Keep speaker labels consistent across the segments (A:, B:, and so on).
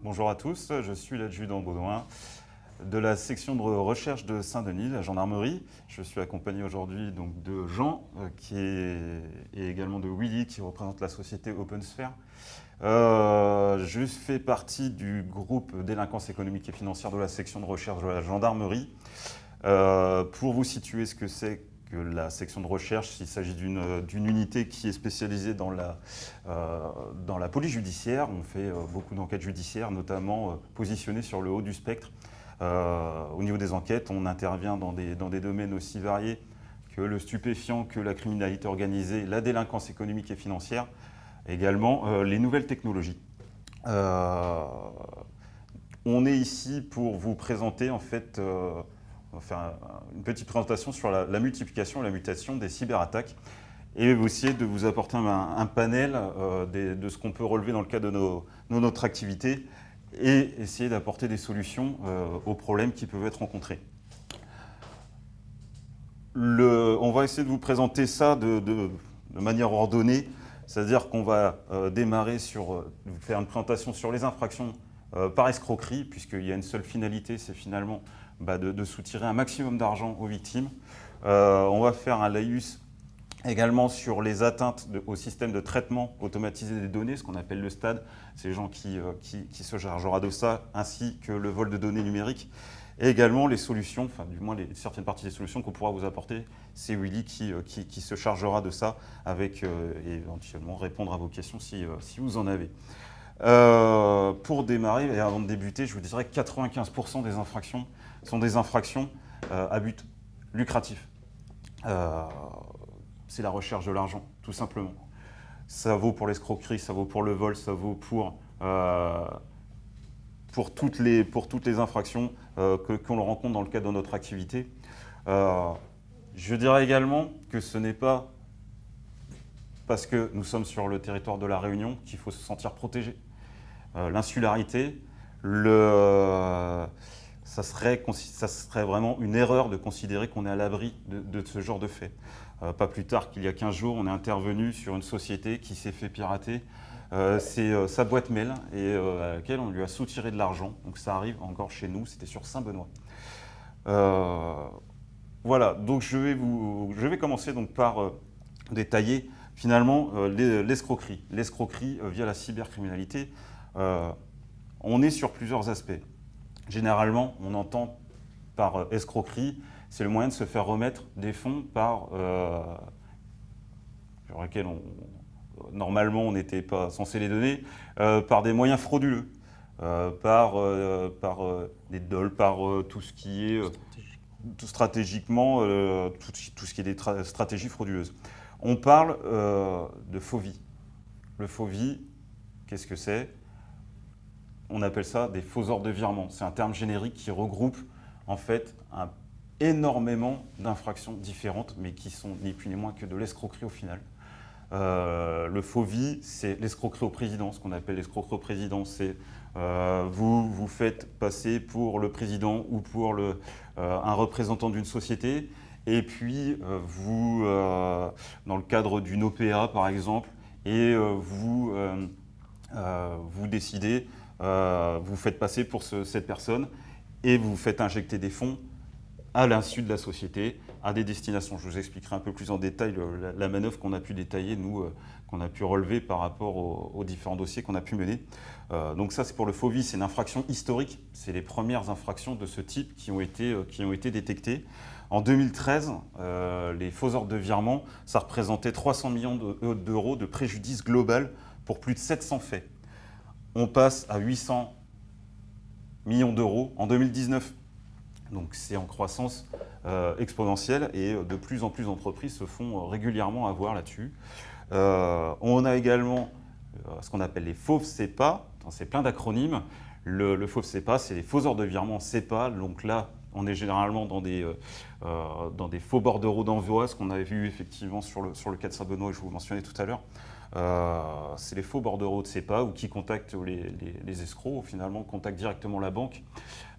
A: Bonjour à tous, je suis l'adjudant Baudouin de la section de recherche de Saint-Denis, la gendarmerie. Je suis accompagné aujourd'hui donc de Jean et également de Willy qui représente la société OpenSphere. Je fais partie du groupe délinquance économique et financière de la section de recherche de la gendarmerie. Pour vous situer ce que c'est que la section de recherche, il s'agit d'une unité qui est spécialisée dans la police judiciaire. On fait beaucoup d'enquêtes judiciaires, notamment positionnées sur le haut du spectre. Au niveau des enquêtes, on intervient dans des domaines aussi variés que le stupéfiant, que la criminalité organisée, la délinquance économique et financière, également les nouvelles technologies. On est ici pour vous présenter en fait on va faire une petite présentation sur la multiplication et la mutation des cyberattaques et essayer de vous apporter un panel de ce qu'on peut relever dans le cadre de notre activité et essayer d'apporter des solutions aux problèmes qui peuvent être rencontrés. On va essayer de vous présenter ça de manière ordonnée, c'est-à-dire qu'on va démarrer vous faire une présentation sur les infractions par escroquerie, puisqu'il y a une seule finalité, c'est finalement de soutirer un maximum d'argent aux victimes. On va faire un laïus également sur les atteintes au système de traitement automatisé des données, ce qu'on appelle le STAD, c'est les gens qui se chargera de ça, ainsi que le vol de données numériques. Et également les solutions, enfin du moins certaines parties des solutions qu'on pourra vous apporter, c'est Willy qui se chargera de ça, avec et éventuellement répondre à vos questions si vous en avez. Pour démarrer, et avant de débuter, je vous dirais que 95% des infractions sont des infractions à but lucratif. C'est la recherche de l'argent, tout simplement. Ça vaut pour l'escroquerie, ça vaut pour le vol, ça vaut pour toutes les infractions qu'on rencontre dans le cadre de notre activité. Je dirais également que ce n'est pas parce que nous sommes sur le territoire de la Réunion qu'il faut se sentir protégé. L'insularité, ça serait vraiment une erreur de considérer qu'on est à l'abri de ce genre de fait. Pas plus tard qu'il y a 15 jours, on est intervenu sur une société qui s'est fait pirater. C'est sa boîte mail à laquelle on lui a soutiré de l'argent. Donc ça arrive encore chez nous, c'était sur Saint-Benoît. Voilà, donc je vais commencer donc par détailler finalement l'escroquerie. L'escroquerie via la cybercriminalité. On est sur plusieurs aspects. Généralement, on entend par escroquerie, c'est le moyen de se faire remettre des fonds sur lesquels normalement on n'était pas censé les donner, par des moyens frauduleux, par des dols, par tout ce qui est stratégiquement, tout ce qui est des stratégies frauduleuses. On parle de faux-vie. Le faux-vie, qu'est-ce que c'est ? On appelle ça des faux ordres de virement. C'est un terme générique qui regroupe en fait énormément d'infractions différentes, mais qui sont ni plus ni moins que de l'escroquerie au final. Le faux-vie, c'est l'escroquerie au président. Ce qu'on appelle l'escroquerie au président, c'est vous faites passer pour le président ou pour un représentant d'une société, et puis dans le cadre d'une OPA par exemple, et vous décidez, vous faites passer pour cette personne et vous faites injecter des fonds à l'insu de la société, à des destinations. Je vous expliquerai un peu plus en détail la manœuvre qu'on a pu détailler, nous, qu'on a pu relever par rapport aux différents dossiers qu'on a pu mener. Donc ça, c'est pour le faux-vie, c'est une infraction historique. C'est les premières infractions de ce type qui ont été détectées. En 2013, les faux ordres de virement, ça représentait 300 millions d'euros de préjudice global pour plus de 700 faits. On passe à 800 millions d'euros en 2019. Donc c'est en croissance exponentielle et de plus en plus d'entreprises se font régulièrement avoir là-dessus. On a également ce qu'on appelle les faux CEPA, c'est plein d'acronymes. Le faux CEPA, c'est les faux ordres de virement CEPA. Donc là, on est généralement dans des faux bordereaux d'envoi, ce qu'on avait vu effectivement sur le cas de Saint-Benoît que je vous mentionnais tout à l'heure. C'est les faux bordereaux de CEPA ou qui contactent les escrocs, ou finalement contactent directement la banque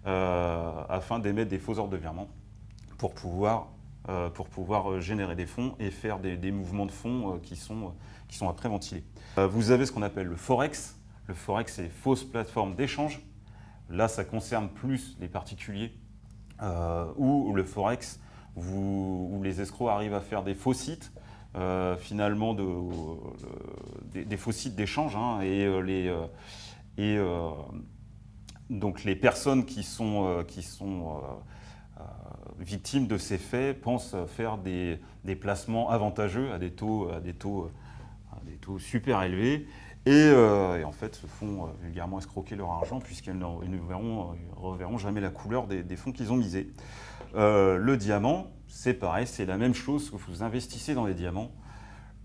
A: afin d'émettre des faux ordres de virement pour pouvoir générer des fonds et faire des mouvements de fonds qui sont après ventilés. Vous avez ce qu'on appelle le Forex. Le Forex, c'est fausse plateforme d'échange. Là, ça concerne plus les particuliers où le Forex, où les escrocs arrivent à faire des faux sites, finalement des faux sites d'échange. Hein, donc les personnes qui sont victimes de ces faits pensent faire des placements avantageux à des taux super élevés et en fait se font vulgairement escroquer leur argent puisqu'ils ne reverront jamais la couleur des fonds qu'ils ont misés. Le diamant, c'est pareil, c'est la même chose que vous investissez dans les diamants.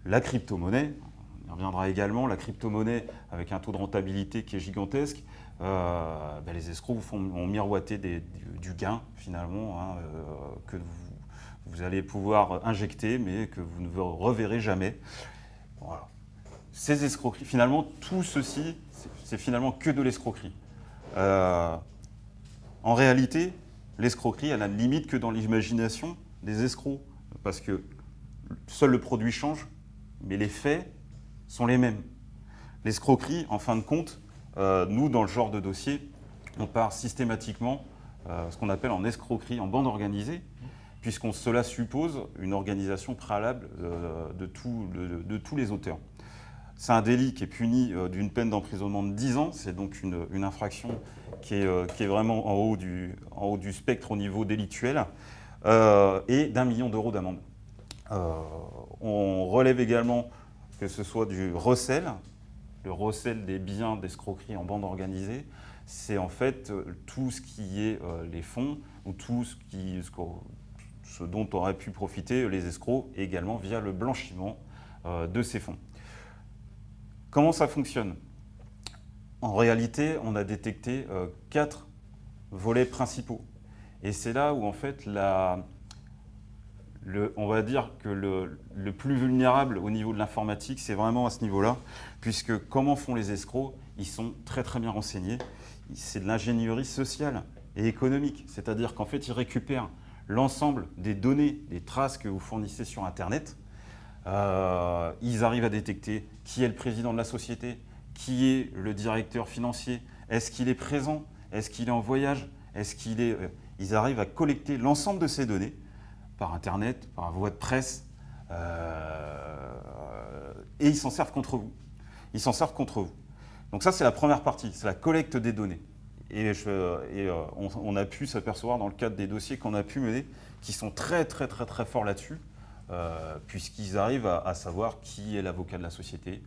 A: La crypto-monnaie, on y reviendra également, la crypto-monnaie avec un taux de rentabilité qui est gigantesque, les escrocs vont miroiter du gain finalement hein, que vous allez pouvoir injecter mais que vous ne reverrez jamais. Voilà. Ces escroqueries, finalement, tout ceci, c'est finalement que de l'escroquerie. En réalité, l'escroquerie, elle n'a de limite que dans l'imagination des escrocs, parce que seul le produit change, mais les faits sont les mêmes. L'escroquerie, en fin de compte, nous, dans le genre de dossier, on part systématiquement ce qu'on appelle en escroquerie, en bande organisée, puisqu'on cela suppose une organisation préalable de tous les auteurs. C'est un délit qui est puni d'une peine d'emprisonnement de 10 ans. C'est donc une infraction qui est vraiment en haut du spectre au niveau délictuel et d'1 million d'euros d'amende. On relève également que ce soit du recel. Le recel des biens d'escroquerie en bande organisée, c'est en fait tout ce qui est les fonds ou tout ce dont auraient pu profiter les escrocs également via le blanchiment de ces fonds. Comment ça fonctionne? En réalité, on a détecté 4 volets principaux. Et c'est là où, en fait, on va dire que le plus vulnérable au niveau de l'informatique, c'est vraiment à ce niveau-là, puisque comment font les escrocs? Ils sont très très bien renseignés. C'est de l'ingénierie sociale et économique. C'est-à-dire qu'en fait, ils récupèrent l'ensemble des données, des traces que vous fournissez sur Internet. Ils arrivent à détecter qui est le président de la société, qui est le directeur financier, est-ce qu'il est présent, est-ce qu'il est en voyage, Ils arrivent à collecter l'ensemble de ces données par Internet, par voie de presse, et ils s'en servent contre vous. Donc ça, c'est la première partie, c'est la collecte des données. On a pu s'apercevoir dans le cadre des dossiers qu'on a pu mener, qui sont très très très très forts là-dessus, puisqu'ils arrivent à savoir qui est l'avocat de la société,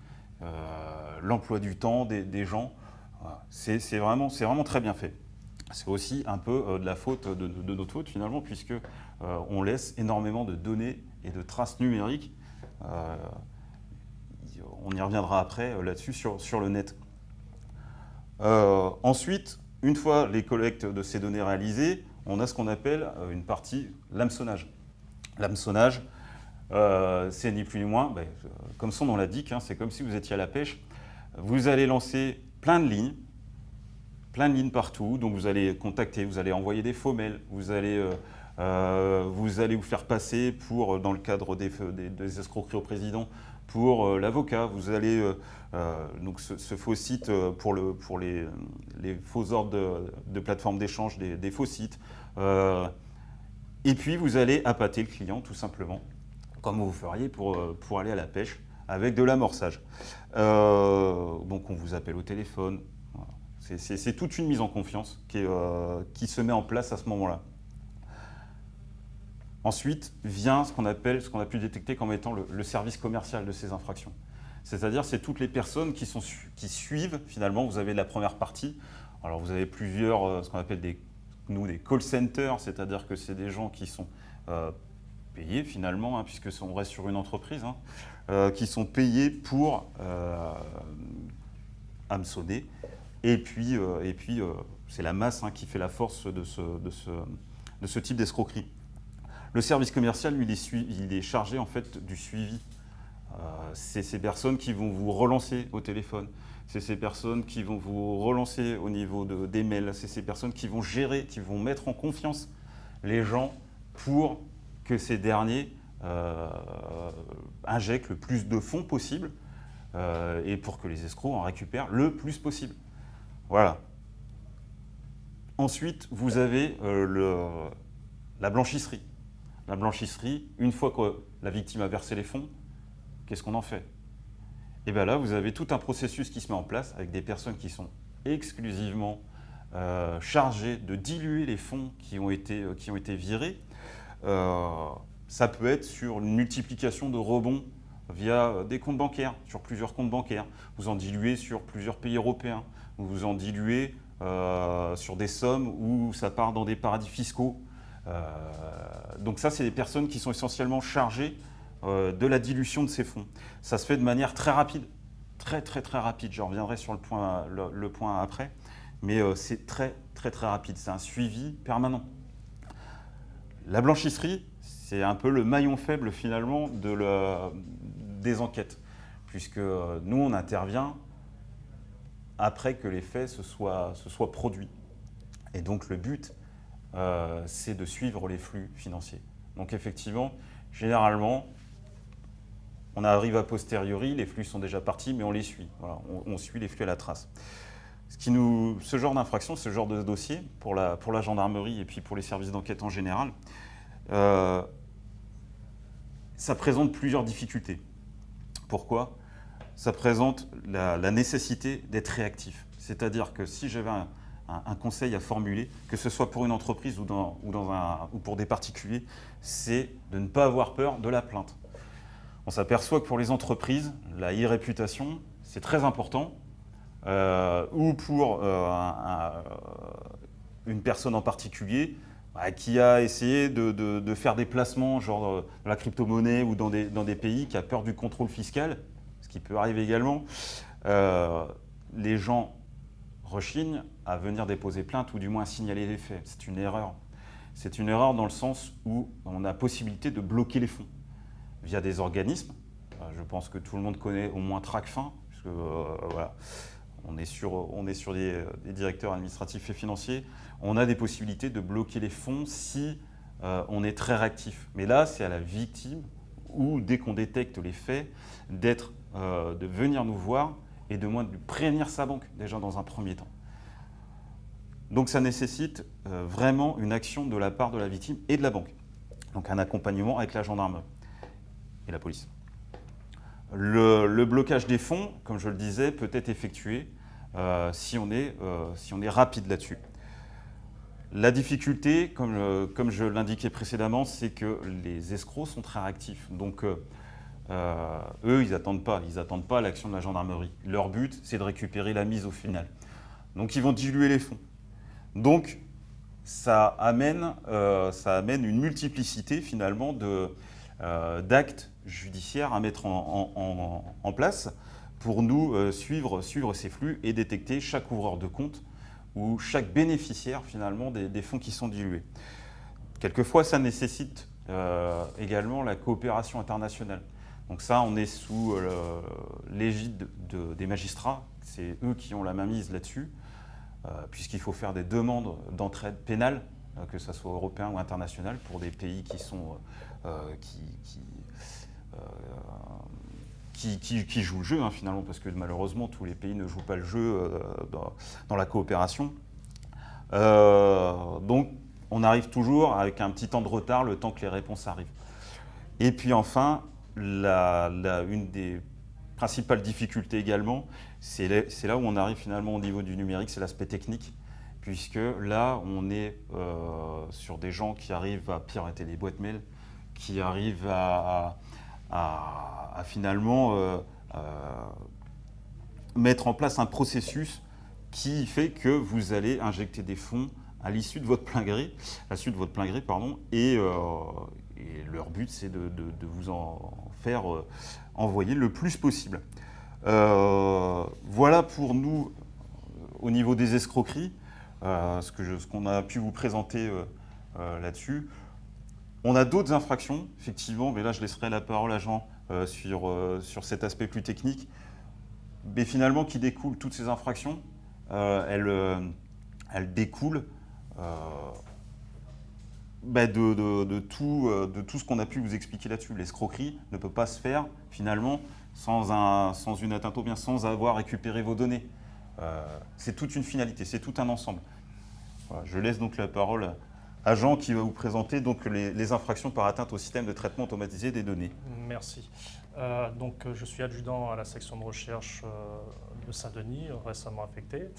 A: l'emploi du temps des gens. Voilà. C'est vraiment très bien fait. C'est aussi un peu de la faute de notre faute finalement, puisque on laisse énormément de données et de traces numériques. On y reviendra après là-dessus sur le net. Ensuite, une fois les collectes de ces données réalisées, on a ce qu'on appelle une partie l'hameçonnage. L'hameçonnage, c'est ni plus ni moins, comme son nom l'indique, hein, c'est comme si vous étiez à la pêche. Vous allez lancer plein de lignes partout, donc vous allez contacter, vous allez envoyer des faux mails, vous allez vous faire passer pour, dans le cadre des escroqueries au président, pour l'avocat, vous allez, donc ce faux site pour les faux ordres de plateforme d'échange, des faux sites, et puis vous allez appâter le client tout simplement, comme vous feriez pour aller à la pêche, avec de l'amorçage. Donc on vous appelle au téléphone. Voilà. C'est toute une mise en confiance qui se met en place à ce moment-là. Ensuite vient ce qu'on a pu détecter comme étant le service commercial de ces infractions. C'est-à-dire c'est toutes les personnes qui suivent, finalement, vous avez la première partie. Alors vous avez plusieurs, ce qu'on appelle des call centers, c'est-à-dire que c'est des gens qui sont payés finalement, hein, puisque on reste sur une entreprise, hein, qui sont payés pour hameçonner. Et puis c'est la masse hein, qui fait la force de ce type d'escroquerie. Le service commercial, lui, il est chargé en fait du suivi. C'est ces personnes qui vont vous relancer au téléphone. C'est ces personnes qui vont vous relancer au niveau des mails. C'est ces personnes qui vont gérer, qui vont mettre en confiance les gens pour que ces derniers injectent le plus de fonds possible et pour que les escrocs en récupèrent le plus possible. Voilà. Ensuite, vous avez la blanchisserie. La blanchisserie, une fois que la victime a versé les fonds, qu'est-ce qu'on en fait? Et bien là, vous avez tout un processus qui se met en place avec des personnes qui sont exclusivement chargées de diluer les fonds qui ont été virés. Ça peut être sur une multiplication de rebonds via des comptes bancaires, sur plusieurs comptes bancaires. Vous en diluez sur plusieurs pays européens. Vous en diluez sur des sommes où ça part dans des paradis fiscaux. Donc ça, c'est des personnes qui sont essentiellement chargées de la dilution de ces fonds. Ça se fait de manière très rapide, très rapide. Je reviendrai sur le point après, mais c'est très rapide. C'est un suivi permanent. La blanchisserie, c'est un peu le maillon faible finalement des enquêtes, puisque nous, on intervient après que les faits se soient produits. Et donc le but, c'est de suivre les flux financiers. Donc effectivement, généralement, on arrive a posteriori, les flux sont déjà partis, mais on les suit. Voilà, on suit les flux à la trace. Ce genre d'infraction, ce genre de dossier, pour la gendarmerie et puis pour les services d'enquête en général, ça présente plusieurs difficultés. Pourquoi? Ça présente la nécessité d'être réactif. C'est-à-dire que si j'avais un conseil à formuler, que ce soit pour une entreprise ou pour des particuliers, c'est de ne pas avoir peur de la plainte. On s'aperçoit que pour les entreprises, la e-réputation, c'est très important, ou pour une personne en particulier qui a essayé de faire des placements, genre de la crypto-monnaie ou dans des pays qui a peur du contrôle fiscal, ce qui peut arriver également. Les gens rechignent à venir déposer plainte ou du moins à signaler les faits. C'est une erreur. C'est une erreur dans le sens où on a possibilité de bloquer les fonds via des organismes. Je pense que tout le monde connaît au moins Tracfin, puisque voilà, on est sur des directeurs administratifs et financiers. On a des possibilités de bloquer les fonds si on est très réactif. Mais là, c'est à la victime, ou dès qu'on détecte les faits, de venir nous voir et de moins de prévenir sa banque, déjà dans un premier temps. Donc ça nécessite vraiment une action de la part de la victime et de la banque. Donc un accompagnement avec la gendarmerie et la police. Le blocage des fonds, comme je le disais, peut être effectué si on est rapide là-dessus. La difficulté, comme je l'indiquais précédemment, c'est que les escrocs sont très réactifs. Donc eux, ils n'attendent pas l'action de la gendarmerie. Leur but, c'est de récupérer la mise au final. Donc ils vont diluer les fonds. Donc ça amène une multiplicité finalement d'actes judiciaires à mettre en place pour nous suivre ces flux et détecter chaque ouvreur de compte ou chaque bénéficiaire finalement des fonds qui sont dilués. Quelquefois, ça nécessite également la coopération internationale. Donc ça, on est sous l'égide des magistrats, c'est eux qui ont la mainmise là-dessus, puisqu'il faut faire des demandes d'entraide pénale, que ce soit européen ou international, pour des pays qui jouent le jeu, finalement, parce que malheureusement, tous les pays ne jouent pas le jeu dans la coopération. Donc, on arrive toujours avec un petit temps de retard, le temps que les réponses arrivent. Et puis enfin, une des principales difficultés également, c'est là où on arrive finalement au niveau du numérique, c'est l'aspect technique, puisque là, on est sur des gens qui arrivent à pirater les boîtes mail, qui arrivent à finalement mettre en place un processus qui fait que vous allez injecter des fonds à l'issue de votre plein gré, et leur but, c'est de vous en faire envoyer le plus possible. Voilà pour nous, au niveau des escroqueries, ce qu'on a pu vous présenter là-dessus. On a d'autres infractions, effectivement, mais là, je laisserai la parole à Jean sur cet aspect plus technique. Mais finalement, qui découlent toutes ces infractions, elles découlent de tout ce qu'on a pu vous expliquer là-dessus. L'escroquerie ne peut pas se faire, finalement, sans une atteinte au bien, sans avoir récupéré vos données. C'est toute une finalité, c'est tout un ensemble. Voilà, je laisse donc la parole à Jean qui va vous présenter donc les infractions par atteinte au système de traitement automatisé des données.
B: Merci. Donc, je suis adjudant à la section de recherche de Saint-Denis, récemment affecté.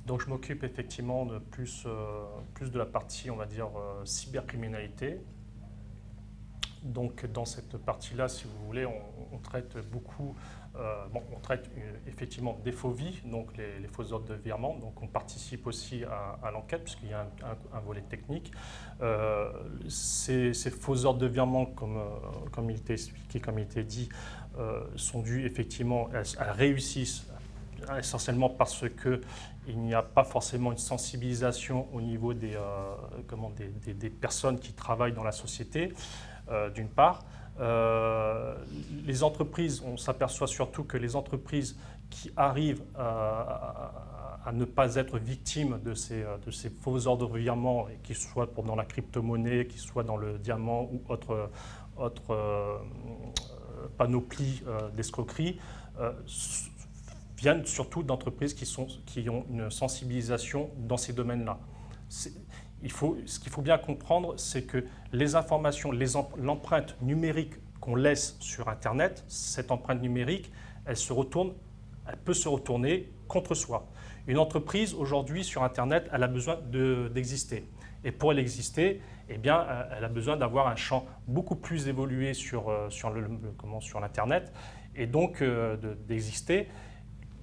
B: Donc, je m'occupe effectivement de plus de la partie, on va dire, cybercriminalité. Donc, dans cette partie-là, si vous voulez, on traite beaucoup, on traite effectivement des faux vies, donc les faux ordres de virement. Donc, on participe aussi à l'enquête, puisqu'il y a un volet technique. Ces faux ordres de virement, comme il était expliqué, comme il était dit, sont dus effectivement, elles réussissent essentiellement parce qu'il n'y a pas forcément une sensibilisation au niveau des personnes qui travaillent dans la société. D'une part, les entreprises, on s'aperçoit surtout que les entreprises qui arrivent à ne pas être victimes de ces faux ordres de virement, qu'ils soient dans la crypto-monnaie, qu'ils soient dans le diamant ou autre panoplie d'escroqueries, viennent surtout d'entreprises qui ont une sensibilisation dans ces domaines-là. Ce qu'il faut bien comprendre, c'est que les informations, l'empreinte numérique qu'on laisse sur Internet, cette empreinte numérique, elle peut se retourner contre soi. Une entreprise, aujourd'hui, sur Internet, elle a besoin d'exister. Et pour elle exister, eh bien, elle a besoin d'avoir un champ beaucoup plus évolué sur l'Internet, et donc d'exister.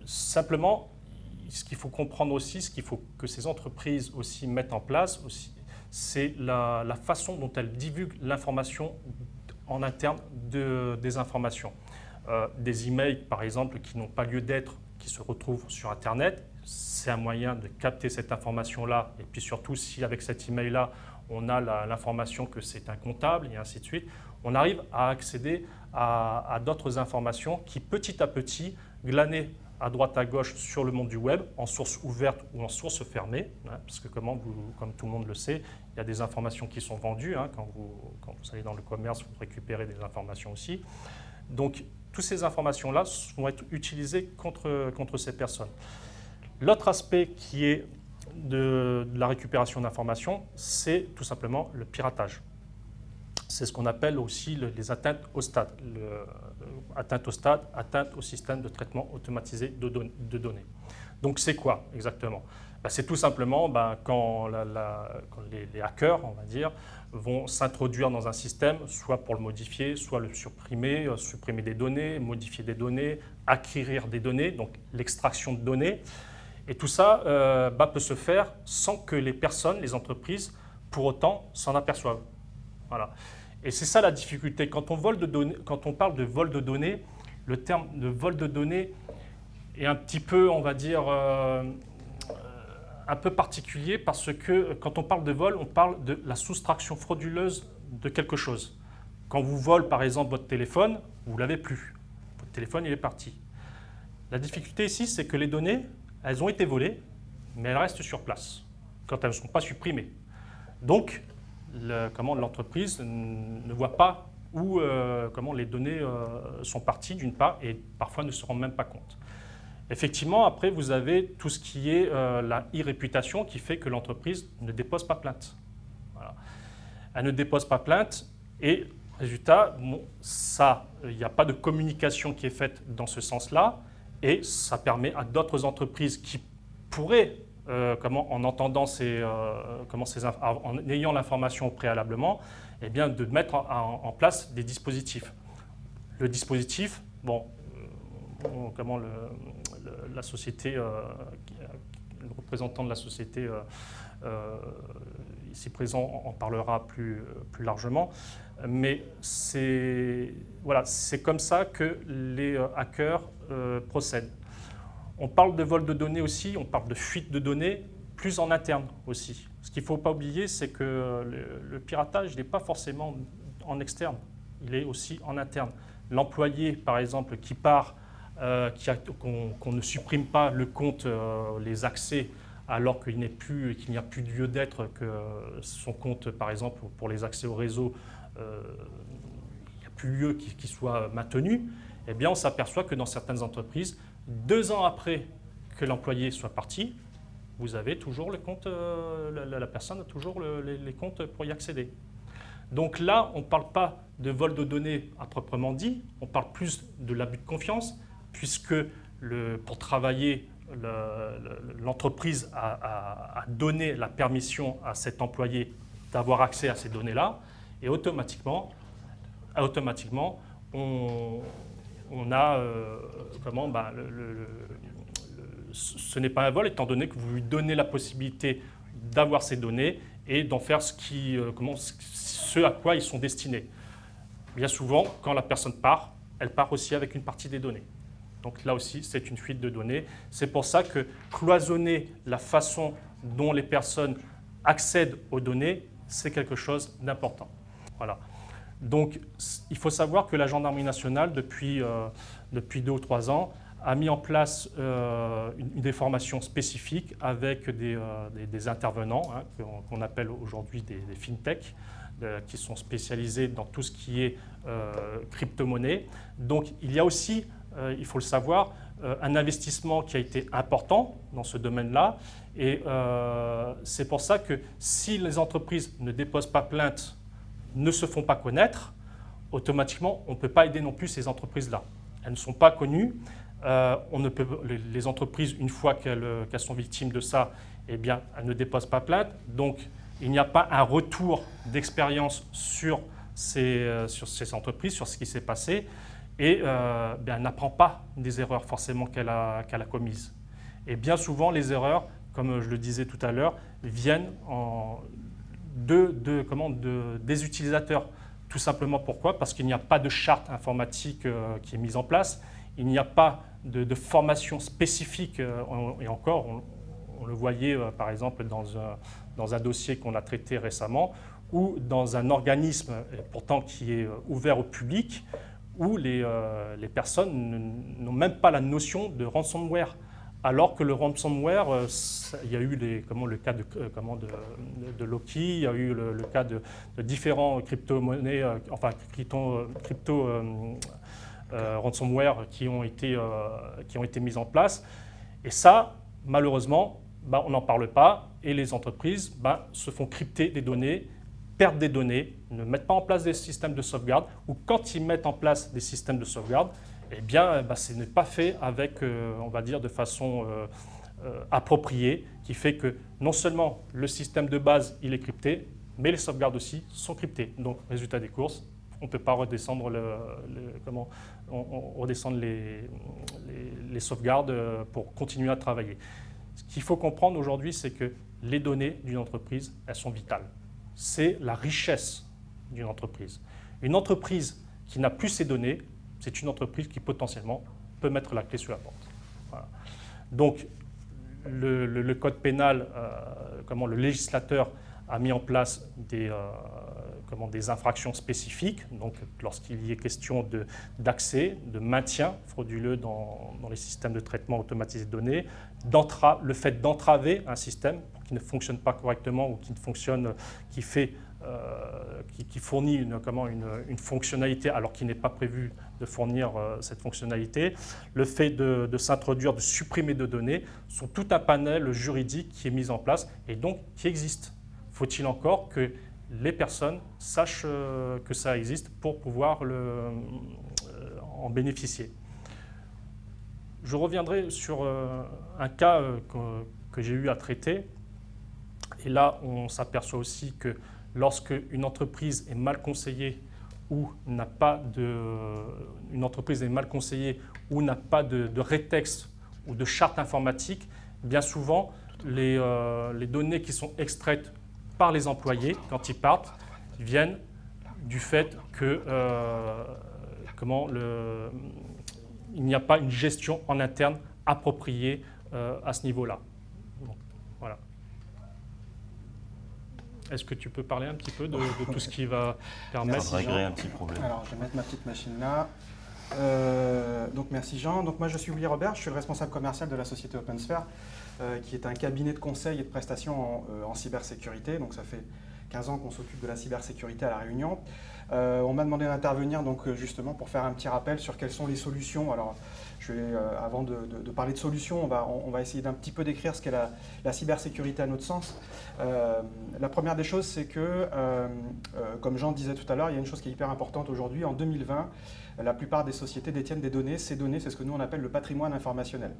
B: Simplement, ce qu'il faut comprendre aussi, ce qu'il faut que ces entreprises aussi mettent en place, c'est la façon dont elles divulguent l'information en interne des informations. Des emails, par exemple, qui n'ont pas lieu d'être, qui se retrouvent sur Internet, c'est un moyen de capter cette information-là. Et puis surtout, si avec cet email-là, on a l'information que c'est un comptable et ainsi de suite, on arrive à accéder à d'autres informations qui, petit à petit, glanées à droite à gauche sur le monde du web, en source ouverte ou en source fermée, parce que comme tout le monde le sait, il y a des informations qui sont vendues. Quand vous allez dans le commerce, vous récupérez des informations aussi. Donc, toutes ces informations-là vont être utilisées contre ces personnes. L'autre aspect qui est de la récupération d'informations, c'est tout simplement le piratage. C'est ce qu'on appelle aussi les atteintes au stade. Atteinte au stade, atteinte au système de traitement automatisé de données. Donc c'est quoi exactement? C'est tout simplement quand les hackers, on va dire, vont s'introduire dans un système, soit pour le modifier, soit le supprimer des données, modifier des données, acquérir des données, donc l'extraction de données. Et tout ça peut se faire sans que les personnes, les entreprises, pour autant, s'en aperçoivent. Voilà. Et c'est ça la difficulté. Quand on parle de vol de données, le terme de vol de données est un petit peu, on va dire, un peu particulier parce que quand on parle de vol, on parle de la soustraction frauduleuse de quelque chose. Quand vous volez par exemple votre téléphone, vous ne l'avez plus. Votre téléphone, il est parti. La difficulté ici, c'est que les données, elles ont été volées, mais elles restent sur place quand elles ne sont pas supprimées. Donc, l'entreprise ne voit pas où les données sont parties d'une part et parfois ne se rend même pas compte. Effectivement, après, vous avez tout ce qui est la e-réputation qui fait que l'entreprise ne dépose pas plainte. Voilà. Elle ne dépose pas plainte et résultat, il n'y a pas de communication qui est faite dans ce sens-là et ça permet à d'autres entreprises qui pourraient en entendant en ayant l'information préalablement, eh bien, de mettre en place des dispositifs. Le dispositif, la société, le représentant de la société ici présent en parlera plus largement, mais c'est comme ça que les hackers procèdent. On parle de vol de données aussi, on parle de fuite de données, plus en interne aussi. Ce qu'il ne faut pas oublier, c'est que le piratage n'est pas forcément en externe, il est aussi en interne. L'employé, par exemple, qui part, qu'on ne supprime pas le compte, les accès, alors qu'il n'y a plus de lieu d'être, que son compte, par exemple, pour les accès au réseau, il n'y a plus lieu qui soit maintenu, eh bien, on s'aperçoit que dans certaines entreprises, 2 ans après que l'employé soit parti, vous avez toujours le compte, la personne a toujours les comptes pour y accéder. Donc là, on ne parle pas de vol de données à proprement dit, on parle plus de l'abus de confiance, puisque pour travailler, l'entreprise a donné la permission à cet employé d'avoir accès à ces données-là, et automatiquement on a ce n'est pas un vol, étant donné que vous lui donnez la possibilité d'avoir ces données et d'en faire ce à quoi ils sont destinés. Bien souvent, quand la personne part, elle part aussi avec une partie des données. Donc là aussi, c'est une fuite de données. C'est pour ça que cloisonner la façon dont les personnes accèdent aux données, c'est quelque chose d'important. Voilà. Donc, il faut savoir que la Gendarmerie nationale, depuis 2 ou 3 ans, a mis en place des formations spécifiques avec des intervenants qu'on appelle aujourd'hui des fintech, qui sont spécialisés dans tout ce qui est crypto-monnaie. Donc, il y a aussi, il faut le savoir, un investissement qui a été important dans ce domaine-là. Et c'est pour ça que si les entreprises ne déposent pas plainte, ne se font pas connaître, automatiquement, on ne peut pas aider non plus ces entreprises-là. Elles ne sont pas connues. Les entreprises, une fois qu'elles sont victimes de ça, eh bien, elles ne déposent pas plainte. Donc, il n'y a pas un retour d'expérience sur ces entreprises, sur ce qui s'est passé. Et elle n'apprend pas des erreurs forcément qu'elle a commises. Et bien souvent, les erreurs, comme je le disais tout à l'heure, viennent des utilisateurs. Tout simplement pourquoi? Parce qu'il n'y a pas de charte informatique qui est mise en place. Il n'y a pas de formation spécifique. Et encore, on le voyait par exemple dans un dossier qu'on a traité récemment, ou dans un organisme pourtant qui est ouvert au public, où les personnes n'ont même pas la notion de ransomware. Alors que le ransomware, il y a eu le cas de Loki, il y a eu le cas de différents crypto-monnaies, ransomware qui ont été mises en place. Et ça, malheureusement, on n'en parle pas et les entreprises se font crypter des données, perdent des données, ne mettent pas en place des systèmes de sauvegarde, ou quand ils mettent en place des systèmes de sauvegarde, eh bien, ce n'est pas fait avec, on va dire, de façon appropriée, qui fait que non seulement le système de base il est crypté, mais les sauvegardes aussi sont cryptées. Donc, résultat des courses, on ne peut pas redescendre, redescendre les sauvegardes pour continuer à travailler. Ce qu'il faut comprendre aujourd'hui, c'est que les données d'une entreprise, elles sont vitales. C'est la richesse d'une entreprise. Une entreprise qui n'a plus ces données, c'est une entreprise qui potentiellement peut mettre la clé sous la porte. Voilà. Donc, le code pénal, le législateur a mis en place des infractions spécifiques, donc lorsqu'il y est question d'accès, de maintien frauduleux dans les systèmes de traitement automatisé de données, le fait d'entraver un système qui ne fonctionne pas correctement ou qui fournit une fonctionnalité alors qu'il n'est pas prévu de fournir cette fonctionnalité, le fait de s'introduire, de supprimer de données, sont tout un panel juridique qui est mis en place et donc qui existe. Faut-il encore que les personnes sachent que ça existe pour pouvoir en bénéficier. Je reviendrai sur un cas que j'ai eu à traiter. Et là, on s'aperçoit aussi que lorsque une entreprise est mal conseillée ou n'a pas de rétexte ou de charte informatique, bien souvent, les données qui sont extraites par les employés quand ils partent viennent du fait que il n'y a pas une gestion en interne appropriée à ce niveau-là. Bon, voilà. Est-ce que tu peux parler un petit peu de tout ce qui va permettre…
A: Ça régler un petit problème.
C: Alors, je vais mettre ma petite machine là. Donc, merci Jean. Donc, moi, je suis Willy Robert, je suis le responsable commercial de la société OpenSphere, qui est un cabinet de conseil et de prestations en cybersécurité. Donc, ça fait 15 ans qu'on s'occupe de la cybersécurité à La Réunion. On m'a demandé d'intervenir donc justement pour faire un petit rappel sur quelles sont les solutions. Alors, avant de parler de solutions, on va essayer d'un petit peu décrire ce qu'est la cybersécurité à notre sens. La première des choses, c'est que, comme Jean disait tout à l'heure, il y a une chose qui est hyper importante aujourd'hui. En 2020, la plupart des sociétés détiennent des données. Ces données, c'est ce que nous on appelle le patrimoine informationnel.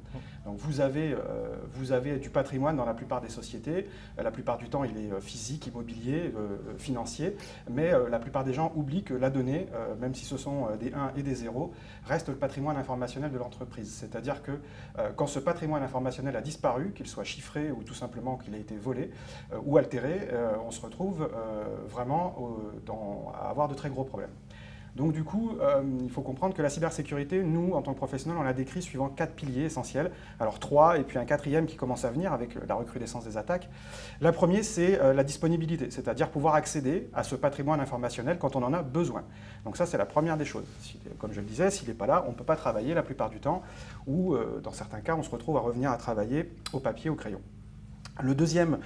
C: Donc vous avez du patrimoine dans la plupart des sociétés. La plupart du temps, il est physique, immobilier, financier. Mais la plupart des gens oublient que la donnée, même si ce sont des 1 et des 0, reste le patrimoine informationnel de l'entreprise. C'est-à-dire que quand ce patrimoine informationnel a disparu, qu'il soit chiffré ou tout simplement qu'il ait été volé ou altéré, on se retrouve vraiment à avoir de très gros problèmes. Donc du coup, il faut comprendre que la cybersécurité, nous, en tant que professionnels, on l'a décrit suivant 4 piliers essentiels. Alors 3, et puis un 4e qui commence à venir avec la recrudescence des attaques. La première, c'est la disponibilité, c'est-à-dire pouvoir accéder à ce patrimoine informationnel quand on en a besoin. Donc ça, c'est la première des choses. Comme je le disais, s'il n'est pas là, on ne peut pas travailler la plupart du temps, ou dans certains cas, on se retrouve à revenir à travailler au papier, au crayon. Le deuxième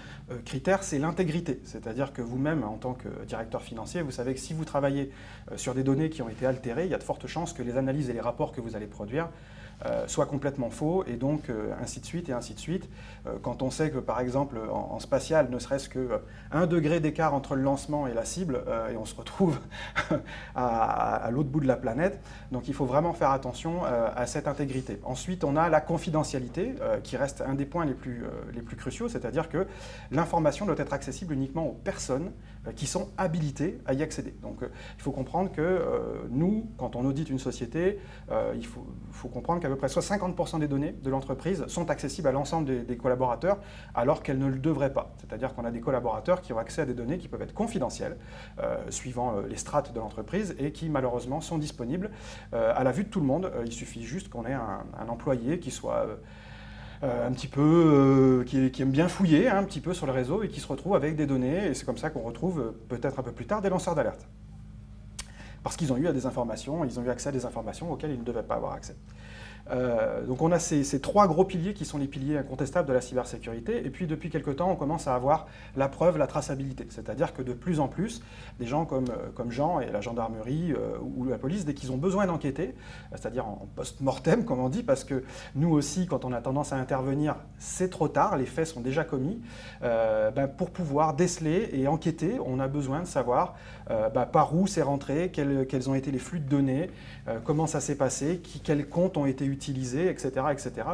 C: critère, c'est l'intégrité, c'est-à-dire que vous-même, en tant que directeur financier, vous savez que si vous travaillez sur des données qui ont été altérées, il y a de fortes chances que les analyses et les rapports que vous allez produire soient complètement faux, et donc ainsi de suite et ainsi de suite. Quand on sait que, par exemple, en spatial, ne serait-ce que 1 degré d'écart entre le lancement et la cible, et on se retrouve à l'autre bout de la planète. Donc il faut vraiment faire attention à cette intégrité. Ensuite, on a la confidentialité, qui reste un des points les plus cruciaux, c'est-à-dire que l'information doit être accessible uniquement aux personnes qui sont habilitées à y accéder. Donc il faut comprendre que nous, quand on audite une société, il faut comprendre qu'à peu près 50% des données de l'entreprise sont accessibles à l'ensemble des collaborateurs, alors qu'elles ne le devraient pas. C'est-à-dire qu'on a des collaborateurs qui ont accès à des données qui peuvent être confidentielles, suivant les strates de l'entreprise, et qui malheureusement sont disponibles à la vue de tout le monde. Il suffit juste qu'on ait un employé qui soit un petit peu, qui aime bien fouiller un petit peu sur le réseau et qui se retrouve avec des données, et c'est comme ça qu'on retrouve peut-être un peu plus tard des lanceurs d'alerte. Parce qu'ils ont eu accès à des informations auxquelles ils ne devaient pas avoir accès. Donc on a ces 3 gros piliers qui sont les piliers incontestables de la cybersécurité, et puis depuis quelque temps on commence à avoir la preuve, la traçabilité, c'est-à-dire que de plus en plus des gens comme Jean et la gendarmerie ou la police, dès qu'ils ont besoin d'enquêter, c'est-à-dire en post-mortem comme on dit, parce que nous aussi quand on a tendance à intervenir c'est trop tard, les faits sont déjà commis, pour pouvoir déceler et enquêter on a besoin de savoir par où c'est rentré, quels ont été les flux de données, comment ça s'est passé, quels comptes ont été utilisés, etc.,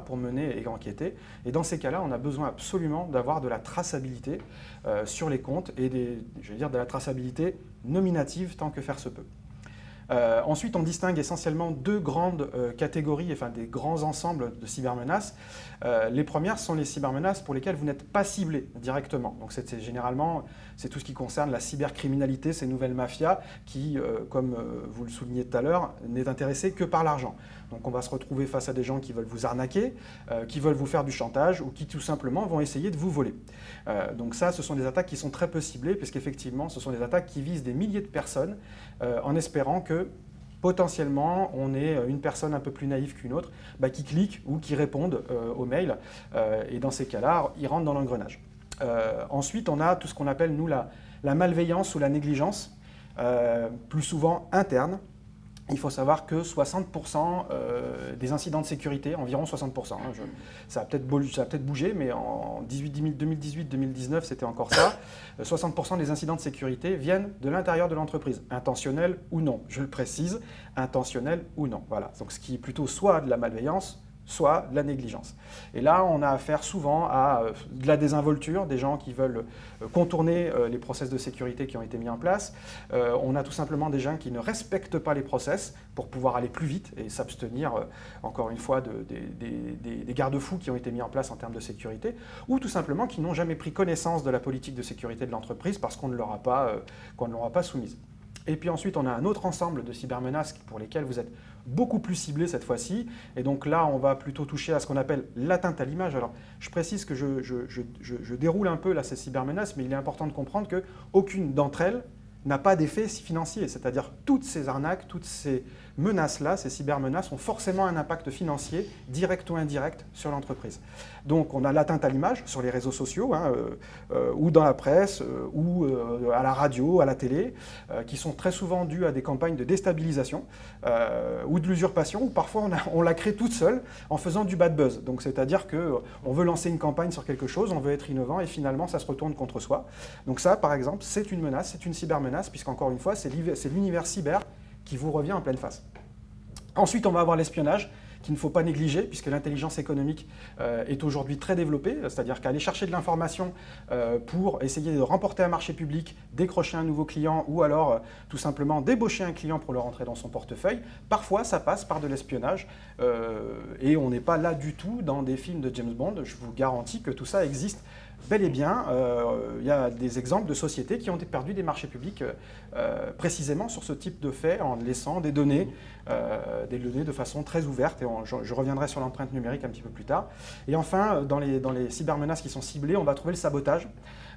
C: pour mener et enquêter. Et dans ces cas-là, on a besoin absolument d'avoir de la traçabilité sur les comptes et de la traçabilité nominative tant que faire se peut. Ensuite, on distingue essentiellement 2 grandes catégories, enfin des grands ensembles de cybermenaces. Les premières sont les cybermenaces pour lesquelles vous n'êtes pas ciblé directement. Donc généralement, c'est tout ce qui concerne la cybercriminalité, ces nouvelles mafias qui, comme vous le soulignez tout à l'heure, n'est intéressée que par l'argent. Donc on va se retrouver face à des gens qui veulent vous arnaquer, qui veulent vous faire du chantage ou qui tout simplement vont essayer de vous voler. Donc ça, ce sont des attaques qui sont très peu ciblées, puisqu'effectivement, ce sont des attaques qui visent des milliers de personnes en espérant que potentiellement, on ait une personne un peu plus naïve qu'une autre qui clique ou qui réponde aux mails. Et dans ces cas-là, ils rentrent dans l'engrenage. Ensuite, on a tout ce qu'on appelle, nous, la malveillance ou la négligence, plus souvent interne. Il faut savoir que 60% des incidents de sécurité, environ 60%, ça a peut-être bougé, mais en 2018-2019, c'était encore ça, 60% des incidents de sécurité viennent de l'intérieur de l'entreprise, intentionnels ou non. Je le précise, intentionnels ou non. Voilà. Donc ce qui est plutôt soit de la malveillance, soit de la négligence. Et là, on a affaire souvent à de la désinvolture, des gens qui veulent contourner les process de sécurité qui ont été mis en place. On a tout simplement des gens qui ne respectent pas les process pour pouvoir aller plus vite et s'abstenir, encore une fois, des garde-fous qui ont été mis en place en termes de sécurité, ou tout simplement qui n'ont jamais pris connaissance de la politique de sécurité de l'entreprise parce qu'on ne l'aura pas soumise. Et puis ensuite, on a un autre ensemble de cybermenaces pour lesquelles vous êtes beaucoup plus ciblés cette fois-ci. Et donc là, on va plutôt toucher à ce qu'on appelle l'atteinte à l'image. Alors, je précise que je déroule un peu là ces cybermenaces, mais il est important de comprendre qu'aucune d'entre elles n'a pas d'effet financier. C'est-à-dire toutes ces arnaques, toutes ces menaces-là, ces cybermenaces, ont forcément un impact financier, direct ou indirect, sur l'entreprise. Donc on a l'atteinte à l'image sur les réseaux sociaux, ou dans la presse, ou à la radio, à la télé, qui sont très souvent dues à des campagnes de déstabilisation ou de l'usurpation, ou parfois on la crée toute seule en faisant du bad buzz. Donc c'est-à-dire qu'on veut lancer une campagne sur quelque chose, on veut être innovant, et finalement ça se retourne contre soi. Donc ça, par exemple, c'est une menace, c'est une cybermenace, puisqu'encore une fois, c'est l'univers cyber qui vous revient en pleine face. Ensuite, on va avoir l'espionnage, qu'il ne faut pas négliger, puisque l'intelligence économique est aujourd'hui très développée, c'est-à-dire qu'aller chercher de l'information pour essayer de remporter un marché public, décrocher un nouveau client, ou alors tout simplement débaucher un client pour le rentrer dans son portefeuille, parfois ça passe par de l'espionnage, et on n'est pas là du tout dans des films de James Bond. Je vous garantis que tout ça existe bel et bien. Il y a des exemples de sociétés qui ont perdu des marchés publics précisément sur ce type de fait, en laissant des données de façon très ouverte, et je reviendrai sur l'empreinte numérique un petit peu plus tard. Et enfin, dans les cybermenaces qui sont ciblées, on va trouver le sabotage,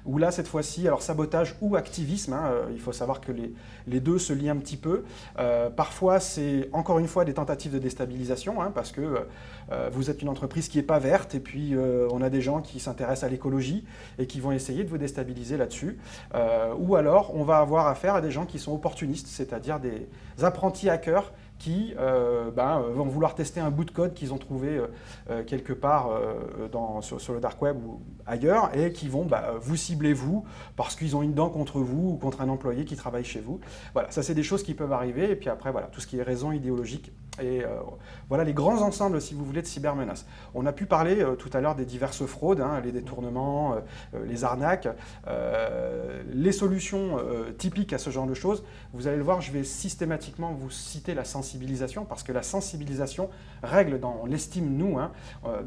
C: où là, cette fois-ci, alors sabotage ou activisme, il faut savoir que les deux se lient un petit peu. Parfois, c'est encore une fois des tentatives de déstabilisation, parce que vous êtes une entreprise qui n'est pas verte, et puis on a des gens qui s'intéressent à l'écologie et qui vont essayer de vous déstabiliser là-dessus. Ou alors, on va avoir affaire à des gens qui sont opportunistes, c'est-à-dire des apprentis hackers qui vont vouloir tester un bout de code qu'ils ont trouvé quelque part sur le dark web ou ailleurs, et qui vont vous cibler vous parce qu'ils ont une dent contre vous ou contre un employé qui travaille chez vous. Voilà, ça c'est des choses qui peuvent arriver, et puis après voilà, tout ce qui est raison idéologique. Et voilà les grands ensembles, si vous voulez, de cybermenaces. On a pu parler tout à l'heure des diverses fraudes, les détournements, les arnaques, les solutions typiques à ce genre de choses. Vous allez le voir, je vais systématiquement vous citer la sensibilisation, parce que la sensibilisation règle, on l'estime nous,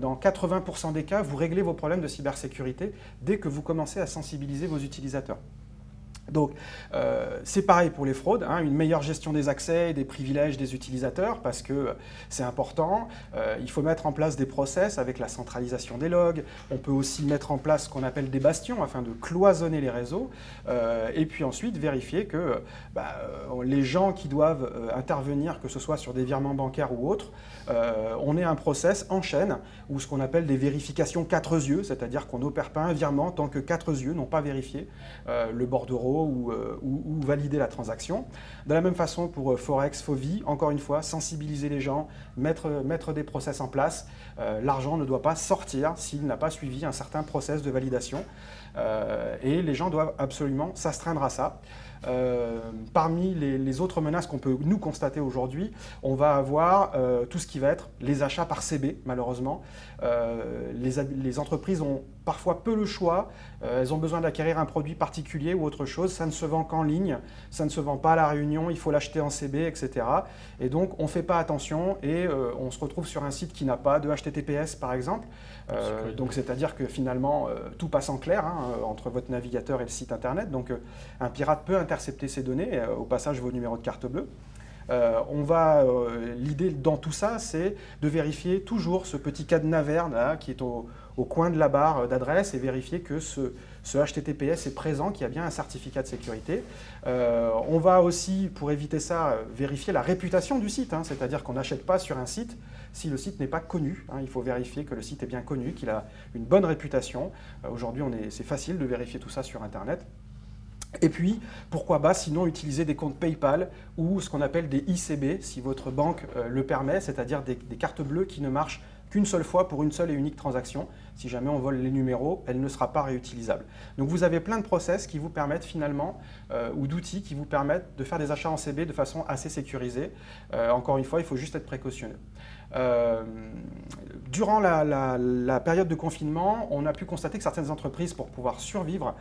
C: dans 80% des cas, vous réglez vos problèmes de cybersécurité dès que vous commencez à sensibiliser vos utilisateurs. Donc, c'est pareil pour les fraudes, une meilleure gestion des accès et des privilèges des utilisateurs, parce que c'est important. Il faut mettre en place des process avec la centralisation des logs. On peut aussi mettre en place ce qu'on appelle des bastions, afin de cloisonner les réseaux. Et puis ensuite, vérifier que les gens qui doivent intervenir, que ce soit sur des virements bancaires ou autres, on ait un process en chaîne, ou ce qu'on appelle des vérifications 4 yeux, c'est-à-dire qu'on n'opère pas un virement tant que 4 yeux n'ont pas vérifié le bordereau ou valider la transaction. De la même façon pour Forex, Fovi, encore une fois, sensibiliser les gens, mettre des process en place. L'argent ne doit pas sortir s'il n'a pas suivi un certain process de validation. Et les gens doivent absolument s'astreindre à ça. Parmi les autres menaces qu'on peut nous constater aujourd'hui, on va avoir tout ce qui va être les achats par CB, malheureusement. Les entreprises ont parfois peu le choix, elles ont besoin d'acquérir un produit particulier ou autre chose, ça ne se vend qu'en ligne, ça ne se vend pas à la réunion, il faut l'acheter en CB, etc. Et donc on ne fait pas attention, et on se retrouve sur un site qui n'a pas de HTTPS par exemple. Donc c'est-à-dire que finalement tout passe en clair entre votre navigateur et le site internet, donc un pirate peut intercepter ces données, au passage vos numéros de carte bleue. L'idée dans tout ça, c'est de vérifier toujours ce petit cadenas vert là, qui est au coin de la barre d'adresse, et vérifier que ce HTTPS est présent, qu'il y a bien un certificat de sécurité. On va aussi, pour éviter ça, vérifier la réputation du site, c'est-à-dire qu'on n'achète pas sur un site si le site n'est pas connu. Il faut vérifier que le site est bien connu, qu'il a une bonne réputation. Aujourd'hui, c'est facile de vérifier tout ça sur Internet. Et puis, pourquoi pas, sinon utiliser des comptes PayPal ou ce qu'on appelle des ICB, si votre banque le permet, c'est-à-dire des cartes bleues qui ne marchent qu'une seule fois pour une seule et unique transaction. Si jamais on vole les numéros, elle ne sera pas réutilisable. Donc vous avez plein de process qui vous permettent finalement, ou d'outils qui vous permettent de faire des achats en CB de façon assez sécurisée. Encore une fois, il faut juste être précautionneux. Durant la période de confinement, on a pu constater que certaines entreprises, pour pouvoir survivre,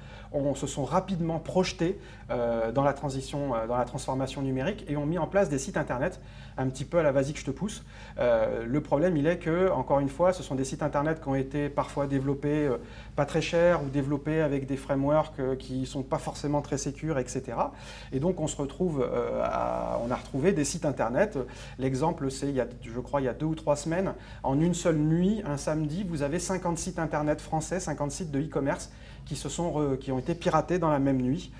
C: se sont rapidement projetées dans la transition, dans la transformation numérique, et ont mis en place des sites internet un petit peu à la vas-y que je te pousse. Le problème, il est que, encore une fois, ce sont des sites internet qui ont été parfois développés pas très chers, ou développés avec des frameworks qui ne sont pas forcément très sécures, etc. Et donc on se retrouve, on a retrouvé des sites internet. L'exemple, c'est, je crois, il y a 2 ou 3 semaines, en une seule nuit, un samedi, vous avez 50 sites internet français, 50 sites de e-commerce qui ont été piratés dans la même nuit,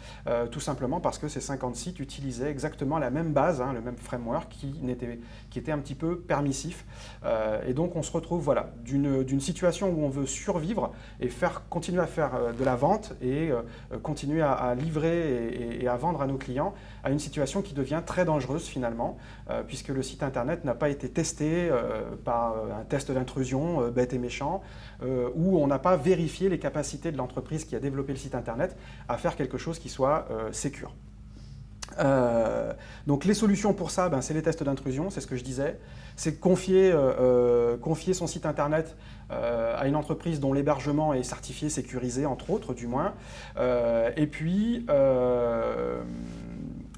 C: tout simplement parce que ces 50 sites utilisaient exactement la même base, le même framework qui était un petit peu permissif. Et donc on se retrouve voilà, d'une situation où on veut survivre et continuer à faire de la vente et continuer à livrer et à vendre à nos clients, à une situation qui devient très dangereuse finalement, puisque le site internet n'a pas été testé par un test d'intrusion bête et méchant, où on n'a pas vérifié les capacités de l'entreprise qui a développé le site internet à faire quelque chose qui soit sécure. Donc les solutions pour ça, c'est les tests d'intrusion, c'est ce que je disais. C'est confier son site internet à une entreprise dont l'hébergement est certifié, sécurisé, entre autres du moins. Et puis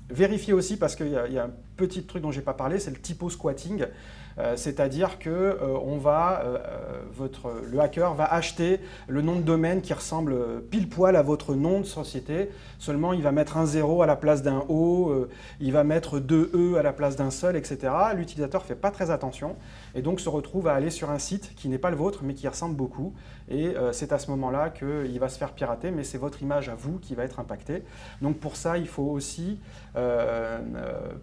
C: vérifier aussi, parce qu'il y a un petit truc dont je n'ai pas parlé, c'est le typo squatting. C'est-à-dire que le hacker va acheter le nom de domaine qui ressemble pile poil à votre nom de société, seulement il va mettre un 0 à la place d'un O, il va mettre 2 E à la place d'un seul, etc. L'utilisateur ne fait pas très attention et donc se retrouve à aller sur un site qui n'est pas le vôtre mais qui ressemble beaucoup. Et c'est à ce moment-là qu'il va se faire pirater, mais c'est votre image à vous qui va être impactée. Donc pour ça, il faut aussi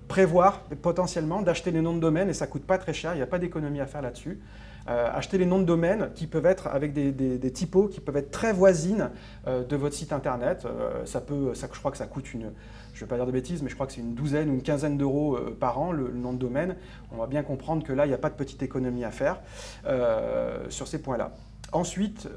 C: prévoir potentiellement d'acheter les noms de domaine, et ça ne coûte pas très cher, il n'y a pas d'économie à faire là-dessus. Acheter les noms de domaine qui peuvent être avec des typos qui peuvent être très voisines de votre site internet. Je crois que ça coûte je ne vais pas dire de bêtises, mais je crois que c'est une douzaine ou une quinzaine d'euros par an, le nom de domaine. On va bien comprendre que là, il n'y a pas de petite économie à faire sur ces points-là. Ensuite,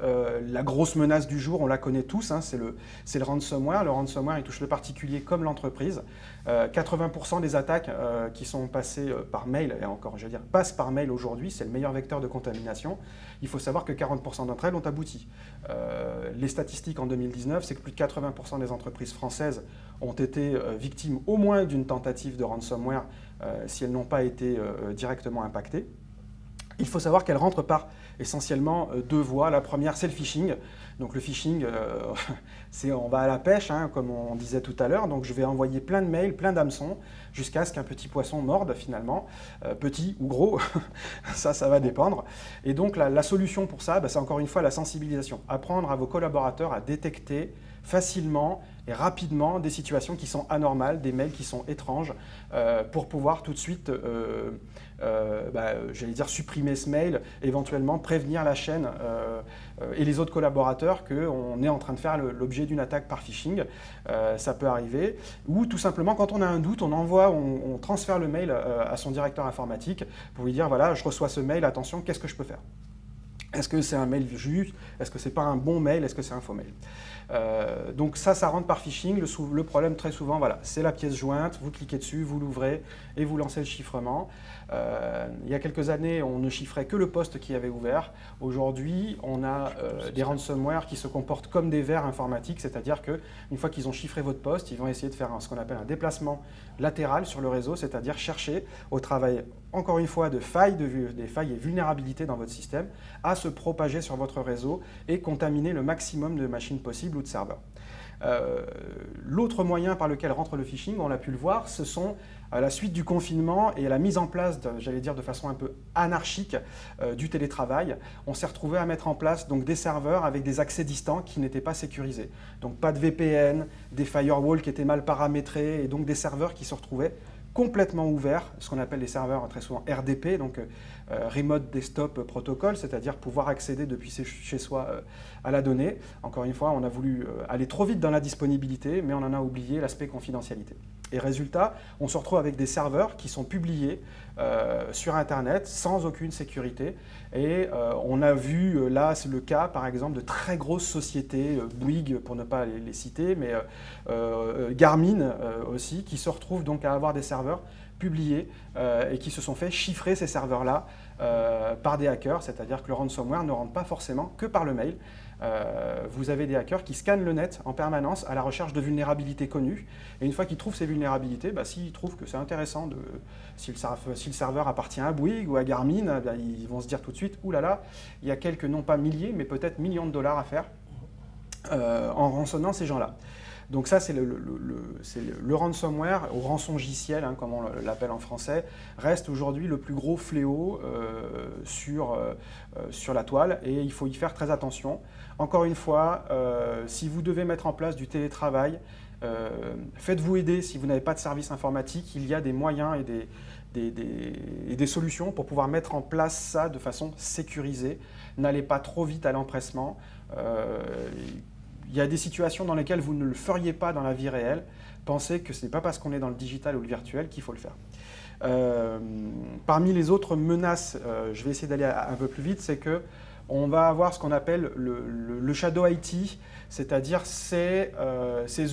C: la grosse menace du jour, on la connaît tous, c'est le ransomware. Le ransomware, il touche le particulier comme l'entreprise. 80% des attaques qui sont passées par mail, et encore, je veux dire, passent par mail aujourd'hui, c'est le meilleur vecteur de contamination. Il faut savoir que 40% d'entre elles ont abouti. Les statistiques en 2019, c'est que plus de 80% des entreprises françaises ont été victimes au moins d'une tentative de ransomware si elles n'ont pas été directement impactées. Il faut savoir qu'elle rentre par essentiellement deux voies. La première, c'est le phishing. Donc le phishing, on va à la pêche, comme on disait tout à l'heure. Donc je vais envoyer plein de mails, plein d'hameçons, jusqu'à ce qu'un petit poisson morde finalement, petit ou gros, ça va dépendre. Et donc la solution pour ça, c'est encore une fois la sensibilisation. Apprendre à vos collaborateurs à détecter facilement et rapidement des situations qui sont anormales, des mails qui sont étranges, pour pouvoir tout de suite, j'allais dire supprimer ce mail, éventuellement prévenir la chaîne et les autres collaborateurs qu'on est en train de faire l'objet d'une attaque par phishing. Ça peut arriver. Ou tout simplement, quand on a un doute, on transfère le mail à son directeur informatique pour lui dire, voilà, je reçois ce mail, attention, qu'est-ce que je peux faire ? Est-ce que c'est un mail juste? Est-ce que c'est pas un bon mail? Est-ce que c'est un faux mail? Donc ça rentre par phishing. Le problème très souvent, voilà, c'est la pièce jointe, vous cliquez dessus, vous l'ouvrez et vous lancez le chiffrement. Il y a quelques années, on ne chiffrait que le poste qui avait ouvert. Aujourd'hui, on a des ransomware qui se comportent comme des vers informatiques, c'est-à-dire qu'une fois qu'ils ont chiffré votre poste, ils vont essayer de faire ce qu'on appelle un déplacement latéral sur le réseau, c'est-à-dire chercher au travail, encore une fois, des failles et vulnérabilités dans votre système, à se propager sur votre réseau et contaminer le maximum de machines possibles ou de serveurs. L'autre moyen par lequel rentre le phishing, on a pu le voir, ce sont à la suite du confinement et à la mise en place, j'allais dire de façon un peu anarchique, du télétravail, on s'est retrouvé à mettre en place donc, des serveurs avec des accès distants qui n'étaient pas sécurisés. Donc pas de VPN, des firewalls qui étaient mal paramétrés et donc des serveurs qui se retrouvaient complètement ouverts, ce qu'on appelle les serveurs très souvent RDP, donc Remote Desktop Protocol, c'est-à-dire pouvoir accéder depuis chez soi à la donnée. Encore une fois, on a voulu aller trop vite dans la disponibilité, mais on en a oublié l'aspect confidentialité. Et résultat, on se retrouve avec des serveurs qui sont publiés sur Internet sans aucune sécurité. Et on a vu, là c'est le cas par exemple de très grosses sociétés, Bouygues pour ne pas les citer, mais Garmin aussi, qui se retrouvent donc à avoir des serveurs publiés et qui se sont fait chiffrer ces serveurs-là par des hackers, c'est-à-dire que le ransomware ne rentre pas forcément que par le mail. Vous avez des hackers qui scannent le net en permanence à la recherche de vulnérabilités connues. Et une fois qu'ils trouvent ces vulnérabilités, s'ils trouvent que c'est intéressant, si le serveur appartient à Bouygues ou à Garmin, ils vont se dire tout de suite, oulala, il y a quelques, non pas milliers, mais peut-être millions de dollars à faire en rançonnant ces gens-là. Donc ça, c'est le ransomware, ou rançongiciel, hein, comme on l'appelle en français, reste aujourd'hui le plus gros fléau sur la toile, et il faut y faire très attention. Encore une fois, si vous devez mettre en place du télétravail, faites-vous aider si vous n'avez pas de service informatique. Il y a des moyens et des solutions pour pouvoir mettre en place ça de façon sécurisée. N'allez pas trop vite à l'empressement. Il y a des situations dans lesquelles vous ne le feriez pas dans la vie réelle. Pensez que ce n'est pas parce qu'on est dans le digital ou le virtuel qu'il faut le faire. Parmi les autres menaces, je vais essayer d'aller un peu plus vite, c'est qu'on va avoir ce qu'on appelle le shadow IT, c'est-à-dire ces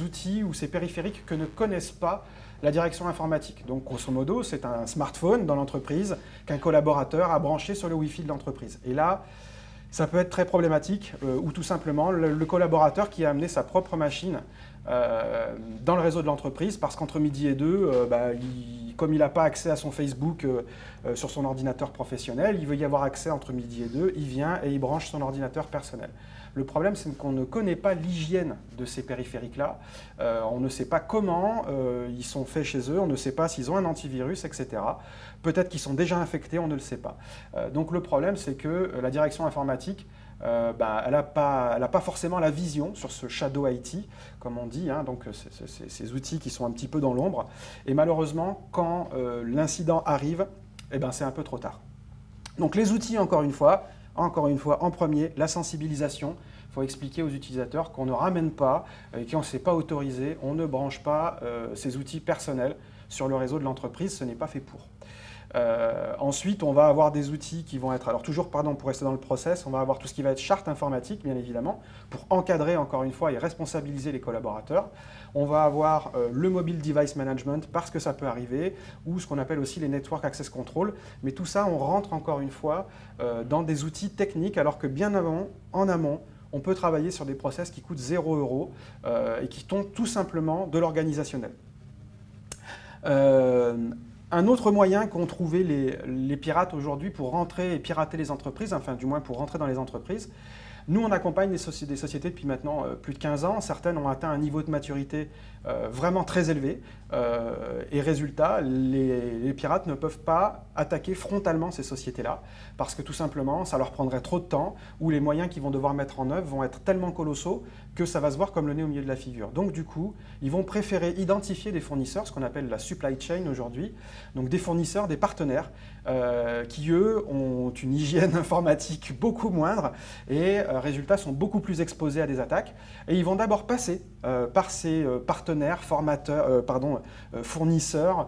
C: outils ou ces périphériques que ne connaissent pas la direction informatique. Donc, grosso modo, c'est un smartphone dans l'entreprise qu'un collaborateur a branché sur le Wi-Fi de l'entreprise. Et là, ça peut être très problématique, ou tout simplement le collaborateur qui a amené sa propre machine dans le réseau de l'entreprise, parce qu'entre midi et deux, comme il n'a pas accès à son Facebook sur son ordinateur professionnel, il veut y avoir accès entre midi et deux, il vient et il branche son ordinateur personnel. Le problème, c'est qu'on ne connaît pas l'hygiène de ces périphériques-là. On ne sait pas comment ils sont faits chez eux, on ne sait pas s'ils ont un antivirus, etc. Peut-être qu'ils sont déjà infectés, on ne le sait pas. Donc le problème, c'est que la direction informatique, elle n'a pas forcément la vision sur ce shadow IT, comme on dit, hein, donc ces outils qui sont un petit peu dans l'ombre. Et malheureusement, quand l'incident arrive, c'est un peu trop tard. Donc les outils, encore une fois, en premier, la sensibilisation. Il faut expliquer aux utilisateurs qu'on ne ramène pas, et qu'on ne s'est pas autorisé, on ne branche pas ces outils personnels sur le réseau de l'entreprise, ce n'est pas fait pour. Ensuite, on va avoir des outils qui vont être, alors toujours, pour rester dans le process, on va avoir tout ce qui va être charte informatique, bien évidemment, pour encadrer, encore une fois, et responsabiliser les collaborateurs. On va avoir le mobile device management, parce que ça peut arriver, ou ce qu'on appelle aussi les network access control. Mais tout ça, on rentre, encore une fois, dans des outils techniques, alors que bien en amont, on peut travailler sur des process qui coûtent 0 € et qui tombent tout simplement de l'organisationnel. Un autre moyen qu'ont trouvé les pirates aujourd'hui pour rentrer et pirater les entreprises, enfin du moins pour rentrer dans les entreprises, nous on accompagne des sociétés depuis maintenant plus de 15 ans, certaines ont atteint un niveau de maturité vraiment très élevé, et résultat, les pirates ne peuvent pas attaquer frontalement ces sociétés-là, parce que tout simplement, ça leur prendrait trop de temps, ou les moyens qu'ils vont devoir mettre en œuvre vont être tellement colossaux que ça va se voir comme le nez au milieu de la figure. Donc du coup, ils vont préférer identifier des fournisseurs, ce qu'on appelle la supply chain aujourd'hui, donc des fournisseurs, des partenaires, qui eux ont une hygiène informatique beaucoup moindre, et résultat sont beaucoup plus exposés à des attaques, et ils vont d'abord passer par ces partenaires, fournisseurs,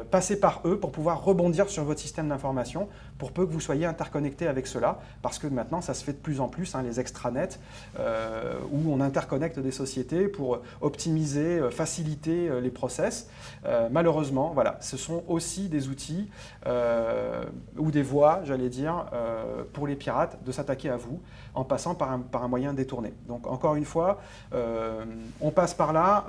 C: passer par eux pour pouvoir rebondir sur votre système d'information, pour peu que vous soyez interconnecté avec cela, parce que maintenant ça se fait de plus en plus, hein, les extranets, où on interconnecte des sociétés pour optimiser, faciliter les process. Malheureusement, voilà, ce sont aussi des outils ou des voies, j'allais dire, pour les pirates de s'attaquer à vous en passant par un moyen détourné. Donc encore une fois, on passe par là,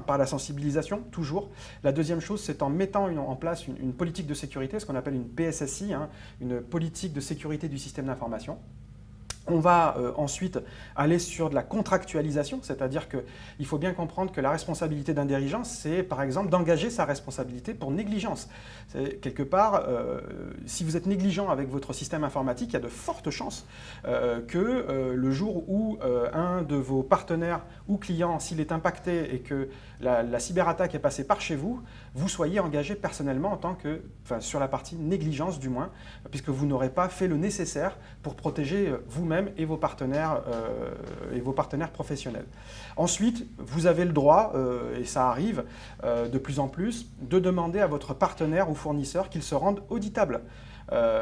C: par la sensibilisation, toujours. La deuxième chose, c'est en mettant en place une politique de sécurité, ce qu'on appelle une PSSI, hein, une politique de sécurité du système d'information. On va ensuite aller sur de la contractualisation, c'est-à-dire qu'il faut bien comprendre que la responsabilité d'un dirigeant, c'est par exemple d'engager sa responsabilité pour négligence. Quelque part, si vous êtes négligent avec votre système informatique, il y a de fortes chances que le jour où un de vos partenaires ou clients, s'il est impacté et que la cyberattaque est passée par chez vous, vous soyez engagé personnellement sur la partie négligence du moins, puisque vous n'aurez pas fait le nécessaire pour protéger vous-même et vos partenaires professionnels. Ensuite, vous avez le droit, et ça arrive de plus en plus, de demander à votre partenaire ou fournisseur qu'il se rende auditable.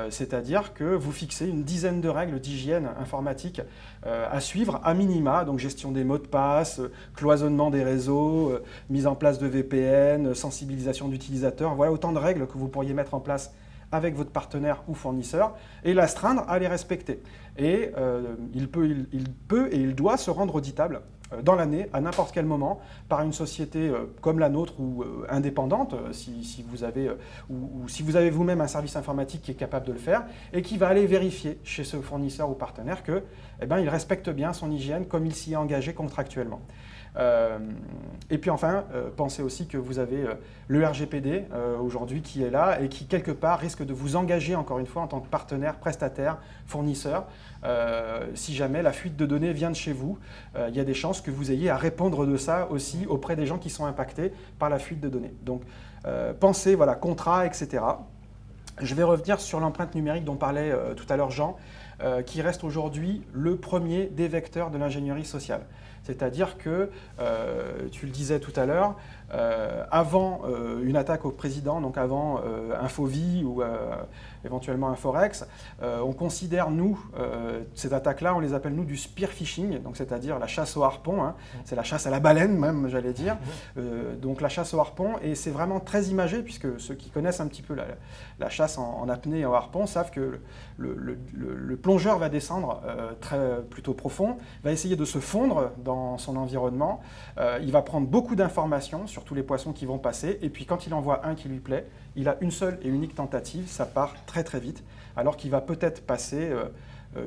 C: C'est-à-dire que vous fixez une dizaine de règles d'hygiène informatique à suivre à minima, donc gestion des mots de passe, cloisonnement des réseaux, mise en place de VPN, sensibilisation d'utilisateurs. Voilà autant de règles que vous pourriez mettre en place avec votre partenaire ou fournisseur et l'astreindre à les respecter. Et il peut et il doit se rendre auditable dans l'année, à n'importe quel moment, par une société comme la nôtre ou indépendante, si vous avez vous-même un service informatique qui est capable de le faire, et qui va aller vérifier chez ce fournisseur ou partenaire qu'il respecte bien son hygiène comme il s'y est engagé contractuellement. Et puis enfin, pensez aussi que vous avez le RGPD aujourd'hui qui est là et qui quelque part risque de vous engager encore une fois en tant que partenaire, prestataire, fournisseur. Si jamais la fuite de données vient de chez vous, il y a des chances que vous ayez à répondre de ça aussi auprès des gens qui sont impactés par la fuite de données. Donc pensez, voilà, contrat, etc. Je vais revenir sur l'empreinte numérique dont parlait tout à l'heure Jean, qui reste aujourd'hui le premier des vecteurs de l'ingénierie sociale. C'est-à-dire que, tu le disais tout à l'heure, avant une attaque au président, donc avant Infovie ou éventuellement Inforex, on considère, nous, ces attaques-là, on les appelle, nous, du spear phishing, donc c'est-à-dire la chasse au harpon, hein. C'est la chasse à la baleine même, j'allais dire, donc la chasse au harpon, et c'est vraiment très imagé, puisque ceux qui connaissent un petit peu la chasse en apnée et au harpon savent que le plongeur va descendre plutôt profond, va essayer de se fondre dans son environnement, il va prendre beaucoup d'informations sur tous les poissons qui vont passer, et puis quand il en voit un qui lui plaît, il a une seule et unique tentative, ça part très très vite, alors qu'il va peut-être passer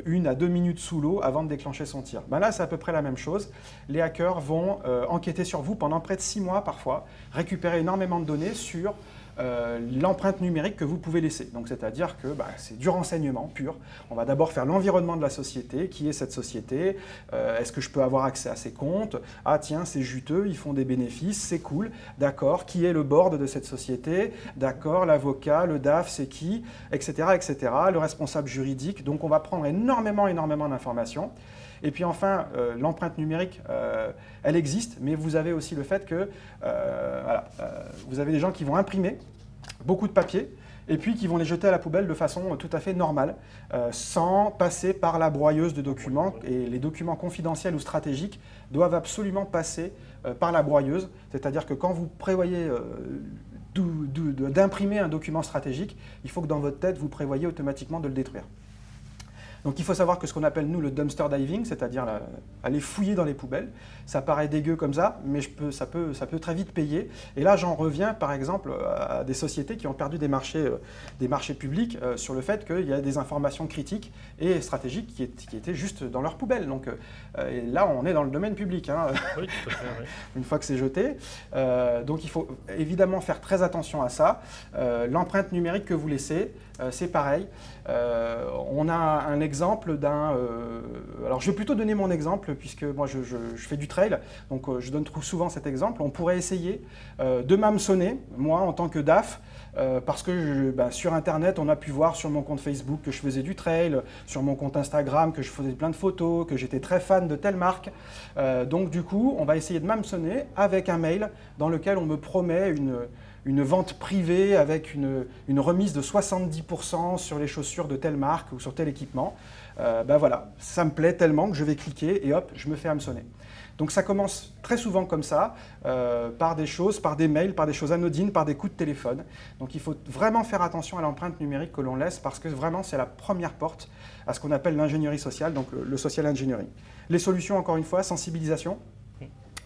C: 1 à 2 minutes sous l'eau avant de déclencher son tir. Ben là, c'est à peu près la même chose. Les hackers vont enquêter sur vous pendant près de 6 mois parfois, récupérer énormément de données sur l'empreinte numérique que vous pouvez laisser. Donc, c'est-à-dire que c'est du renseignement pur. On va d'abord faire l'environnement de la société. Qui est cette société? Est-ce que je peux avoir accès à ses comptes? Ah tiens, c'est juteux, ils font des bénéfices, c'est cool. D'accord, qui est le board de cette société? D'accord, l'avocat, le DAF, c'est qui? Etc., etc. Le responsable juridique. Donc, on va prendre énormément d'informations. Et puis enfin, l'empreinte numérique, elle existe, mais vous avez aussi le fait que vous avez des gens qui vont imprimer beaucoup de papier et puis qui vont les jeter à la poubelle de façon tout à fait normale, sans passer par la broyeuse de documents. Et les documents confidentiels ou stratégiques doivent absolument passer par la broyeuse. C'est-à-dire que quand vous prévoyez d'imprimer un document stratégique, il faut que dans votre tête, vous prévoyez automatiquement de le détruire. Donc il faut savoir que ce qu'on appelle nous le dumpster diving, c'est-à-dire aller fouiller dans les poubelles, ça paraît dégueu comme ça, mais ça peut très vite payer. Et là j'en reviens par exemple à des sociétés qui ont perdu des marchés publics sur le fait qu'il y a des informations critiques et stratégiques qui étaient juste dans leurs poubelles. Donc et là on est dans le domaine public, hein,
B: oui, tout à fait, oui.
C: Une fois que c'est jeté. Donc il faut évidemment faire très attention à ça. L'empreinte numérique que vous laissez, c'est pareil. On a un exemple d'un... alors je vais plutôt donner mon exemple puisque moi je fais du trail, donc je donne souvent cet exemple. On pourrait essayer de m'hameçonner, moi en tant que DAF, parce que sur Internet, on a pu voir sur mon compte Facebook que je faisais du trail, sur mon compte Instagram que je faisais plein de photos, que j'étais très fan de telle marque. Donc du coup, on va essayer de m'hameçonner avec un mail dans lequel on me promet une vente privée avec une remise de 70% sur les chaussures de telle marque ou sur tel équipement. Voilà, ça me plaît tellement que je vais cliquer et hop, je me fais hameçonner. Donc ça commence très souvent comme ça, par des choses, par des mails, par des choses anodines, par des coups de téléphone. Donc il faut vraiment faire attention à l'empreinte numérique que l'on laisse parce que vraiment c'est la première porte à ce qu'on appelle l'ingénierie sociale, donc le social engineering. Les solutions, encore une fois, sensibilisation.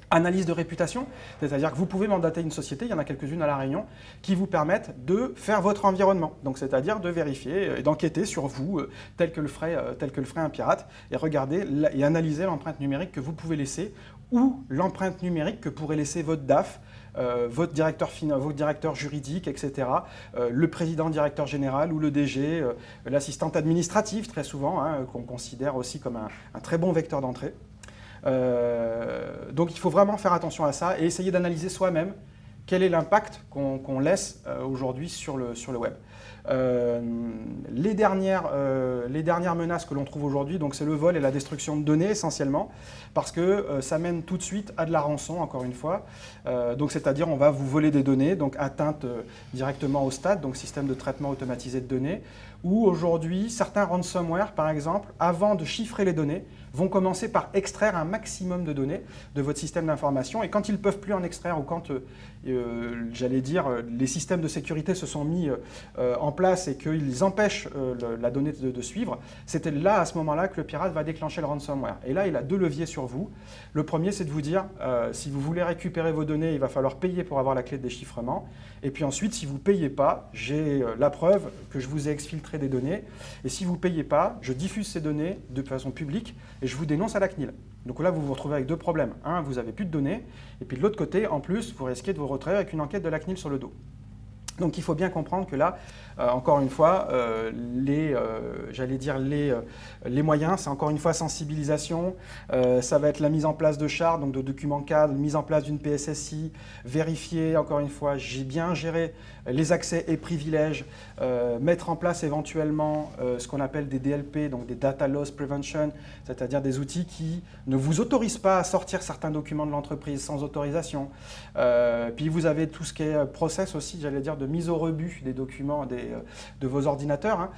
C: Analyse de réputation, c'est-à-dire que vous pouvez mandater une société, il y en a quelques-unes à La Réunion, qui vous permettent de faire votre environnement. Donc c'est-à-dire de vérifier et d'enquêter sur vous, tel que le ferait un pirate, et regarder et analyser l'empreinte numérique que vous pouvez laisser, ou l'empreinte numérique que pourrait laisser votre DAF, votre directeur juridique, etc., le président directeur général ou le DG, l'assistante administrative très souvent, hein, qu'on considère aussi comme un très bon vecteur d'entrée. Donc il faut vraiment faire attention à ça et essayer d'analyser soi-même quel est l'impact qu'on laisse aujourd'hui sur le web. Les dernières menaces que l'on trouve aujourd'hui, donc c'est le vol et la destruction de données essentiellement, parce que ça mène tout de suite à de la rançon, encore une fois. Donc c'est-à-dire on va vous voler des données, donc atteinte directement au STAT, donc système de traitement automatisé de données, où aujourd'hui certains ransomware, par exemple, avant de chiffrer les données, vont commencer par extraire un maximum de données de votre système d'information, et quand ils ne peuvent plus en extraire, ou quand, j'allais dire, les systèmes de sécurité se sont mis en place et qu'ils empêchent la donnée de suivre, c'était là, à ce moment-là, que le pirate va déclencher le ransomware. Et là, il a 2 leviers sur vous. Le premier, c'est de vous dire, si vous voulez récupérer vos données, il va falloir payer pour avoir la clé de déchiffrement. Et puis ensuite, si vous ne payez pas, j'ai la preuve que je vous ai exfiltré des données. Et si vous ne payez pas, je diffuse ces données de façon publique et je vous dénonce à la CNIL. Donc là, vous vous retrouvez avec 2 problèmes. Un, vous n'avez plus de données. Et puis de l'autre côté, en plus, vous risquez de vous retrouver avec une enquête de la CNIL sur le dos. Donc il faut bien comprendre que là, encore une fois, les moyens, c'est encore une fois sensibilisation, ça va être la mise en place de chartes, donc de documents cadres, mise en place d'une PSSI, vérifier, encore une fois, j'ai bien géré les accès et privilèges, mettre en place éventuellement ce qu'on appelle des DLP, donc des Data Loss Prevention, c'est-à-dire des outils qui ne vous autorisent pas à sortir certains documents de l'entreprise sans autorisation. Puis vous avez tout ce qui est process aussi, j'allais dire, de mise au rebut des documents de vos ordinateurs. Hein.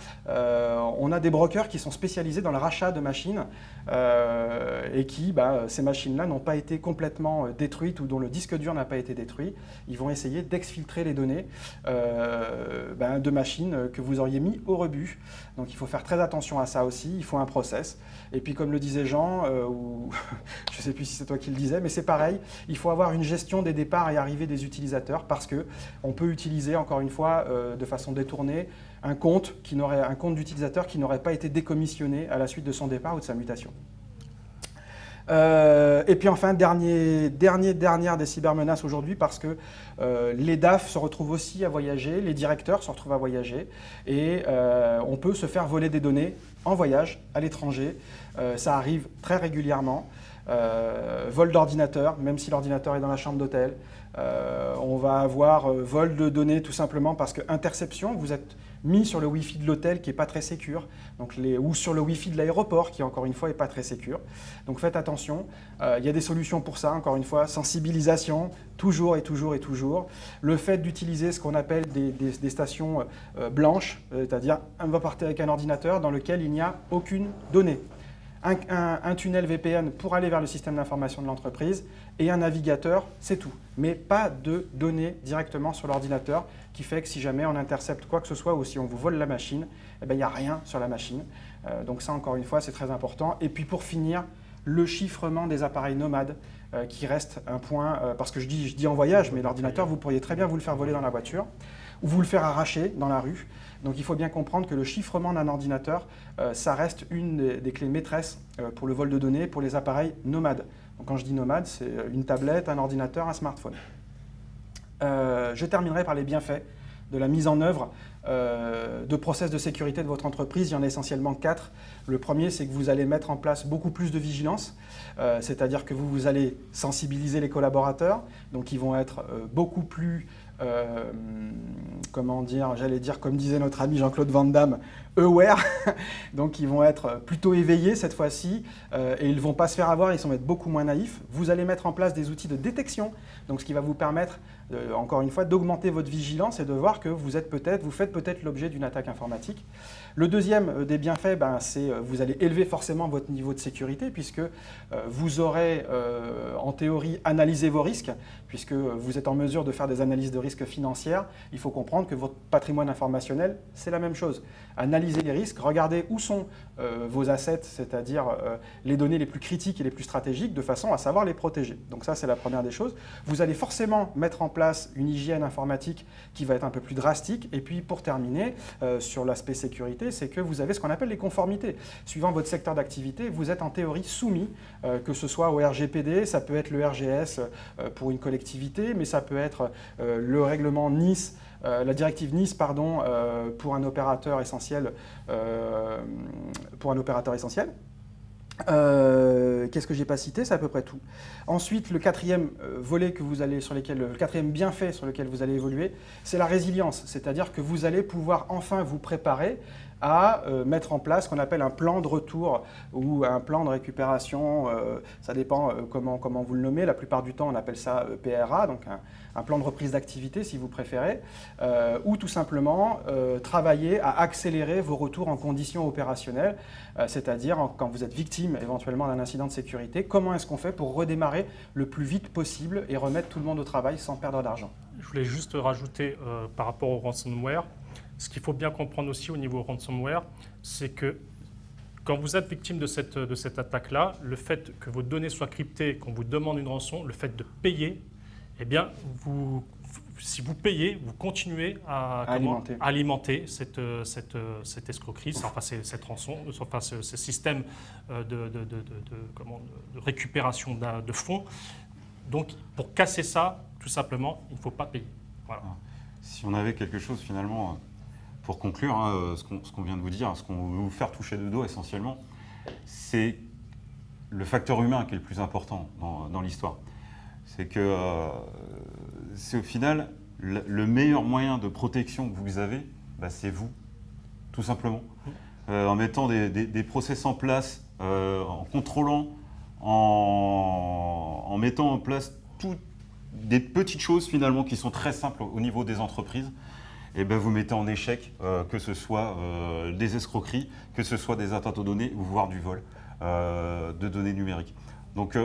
C: On a des brokers qui sont spécialisés dans le rachat de machines et qui, ces machines-là, n'ont pas été complètement détruites ou dont le disque dur n'a pas été détruit. Ils vont essayer d'exfiltrer les données de machines que vous auriez mis au rebut. Donc il faut faire très attention à ça aussi, il faut un process. Et puis comme le disait Jean, ou je ne sais plus si c'est toi qui le disais, mais c'est pareil, il faut avoir une gestion des départs et arrivées des utilisateurs parce qu'on peut utiliser, encore une fois, de façon détournée, un compte d'utilisateur qui n'aurait pas été décommissionné à la suite de son départ ou de sa mutation. Et puis enfin, dernière des cybermenaces aujourd'hui, parce que les DAF se retrouvent aussi à voyager, les directeurs se retrouvent à voyager, et on peut se faire voler des données en voyage, à l'étranger. Ça arrive très régulièrement. Vol d'ordinateur, même si l'ordinateur est dans la chambre d'hôtel. On va avoir vol de données tout simplement parce que interception, vous êtes mis sur le Wi-Fi de l'hôtel qui n'est pas très sécure, ou sur le Wi-Fi de l'aéroport qui, encore une fois, n'est pas très sécure. Donc faites attention. Il y a des solutions pour ça, encore une fois, sensibilisation, toujours et toujours et toujours. Le fait d'utiliser ce qu'on appelle des stations blanches, c'est-à-dire on va partir avec un ordinateur dans lequel il n'y a aucune donnée. Un tunnel VPN pour aller vers le système d'information de l'entreprise et un navigateur, c'est tout. Mais pas de données directement sur l'ordinateur qui fait que si jamais on intercepte quoi que ce soit ou si on vous vole la machine, il n'y a rien sur la machine. Donc ça, encore une fois, c'est très important. Et puis pour finir, le chiffrement des appareils nomades qui reste un point, parce que je dis en voyage, mais l'ordinateur, vous pourriez très bien vous le faire voler dans la voiture ou vous le faire arracher dans la rue. Donc il faut bien comprendre que le chiffrement d'un ordinateur, ça reste une des clés maîtresses pour le vol de données pour les appareils nomades. Donc quand je dis nomade, c'est une tablette, un ordinateur, un smartphone. Je terminerai par les bienfaits de la mise en œuvre de process de sécurité de votre entreprise. Il y en a essentiellement 4. Le premier, c'est que vous allez mettre en place beaucoup plus de vigilance, c'est-à-dire que vous allez sensibiliser les collaborateurs, donc ils vont être beaucoup plus j'allais dire, comme disait notre ami Jean-Claude Van Damme, aware. Donc ils vont être plutôt éveillés cette fois-ci et ils ne vont pas se faire avoir, ils vont être beaucoup moins naïfs. Vous allez mettre en place des outils de détection, donc ce qui va vous permettre, encore une fois, d'augmenter votre vigilance et de voir que vous faites peut-être l'objet d'une attaque informatique. Le deuxième des bienfaits, c'est vous allez élever forcément votre niveau de sécurité puisque vous aurez en théorie analysé vos risques, puisque vous êtes en mesure de faire des analyses de risques financières. Il faut comprendre que votre patrimoine informationnel, c'est la même chose. Analysez les risques, regardez où sont vos assets, c'est-à-dire les données les plus critiques et les plus stratégiques, de façon à savoir les protéger. Donc ça, c'est la première des choses. Vous allez forcément mettre en place une hygiène informatique qui va être un peu plus drastique. Et puis, pour terminer, sur l'aspect sécurité, c'est que vous avez ce qu'on appelle les conformités. Suivant votre secteur d'activité, vous êtes en théorie soumis, que ce soit au RGPD, ça peut être le RGS pour une collectivité, mais ça peut être le règlement Nice, la directive Nice, pour un opérateur essentiel. Qu'est-ce que j'ai pas cité? C'est à peu près tout. Ensuite, le quatrième le quatrième bienfait sur lequel vous allez évoluer, c'est la résilience. C'est-à-dire que vous allez pouvoir enfin vous préparer à mettre en place ce qu'on appelle un plan de retour ou un plan de récupération. Ça dépend comment vous le nommez. La plupart du temps, on appelle ça PRA, donc un plan de reprise d'activité si vous préférez, ou tout simplement travailler à accélérer vos retours en conditions opérationnelles, c'est-à-dire quand vous êtes victime éventuellement d'un incident de sécurité, comment est-ce qu'on fait pour redémarrer le plus vite possible et remettre tout le monde au travail sans perdre d'argent.
B: Je voulais juste rajouter par rapport au ransomware, ce qu'il faut bien comprendre aussi au niveau ransomware, c'est que quand vous êtes victime de cette attaque-là, le fait que vos données soient cryptées, qu'on vous demande une rançon, le fait de payer, eh bien, si vous payez, vous continuez à alimenter cette escroquerie, enfin, cette rançon, enfin, ce système de récupération de fonds. Donc, pour casser ça, tout simplement, il ne faut pas payer. Voilà.
A: Si on avait quelque chose finalement, pour conclure, hein, ce qu'on vient de vous dire, ce qu'on veut vous faire toucher de dos essentiellement, c'est le facteur humain qui est le plus important dans l'histoire. C'est que c'est au final le meilleur moyen de protection que vous avez, c'est vous, tout simplement. En mettant des process en place, en contrôlant, en mettant en place toutes des petites choses finalement qui sont très simples au niveau des entreprises, et vous mettez en échec que ce soit des escroqueries, que ce soit des atteintes aux données ou voire du vol de données numériques. Donc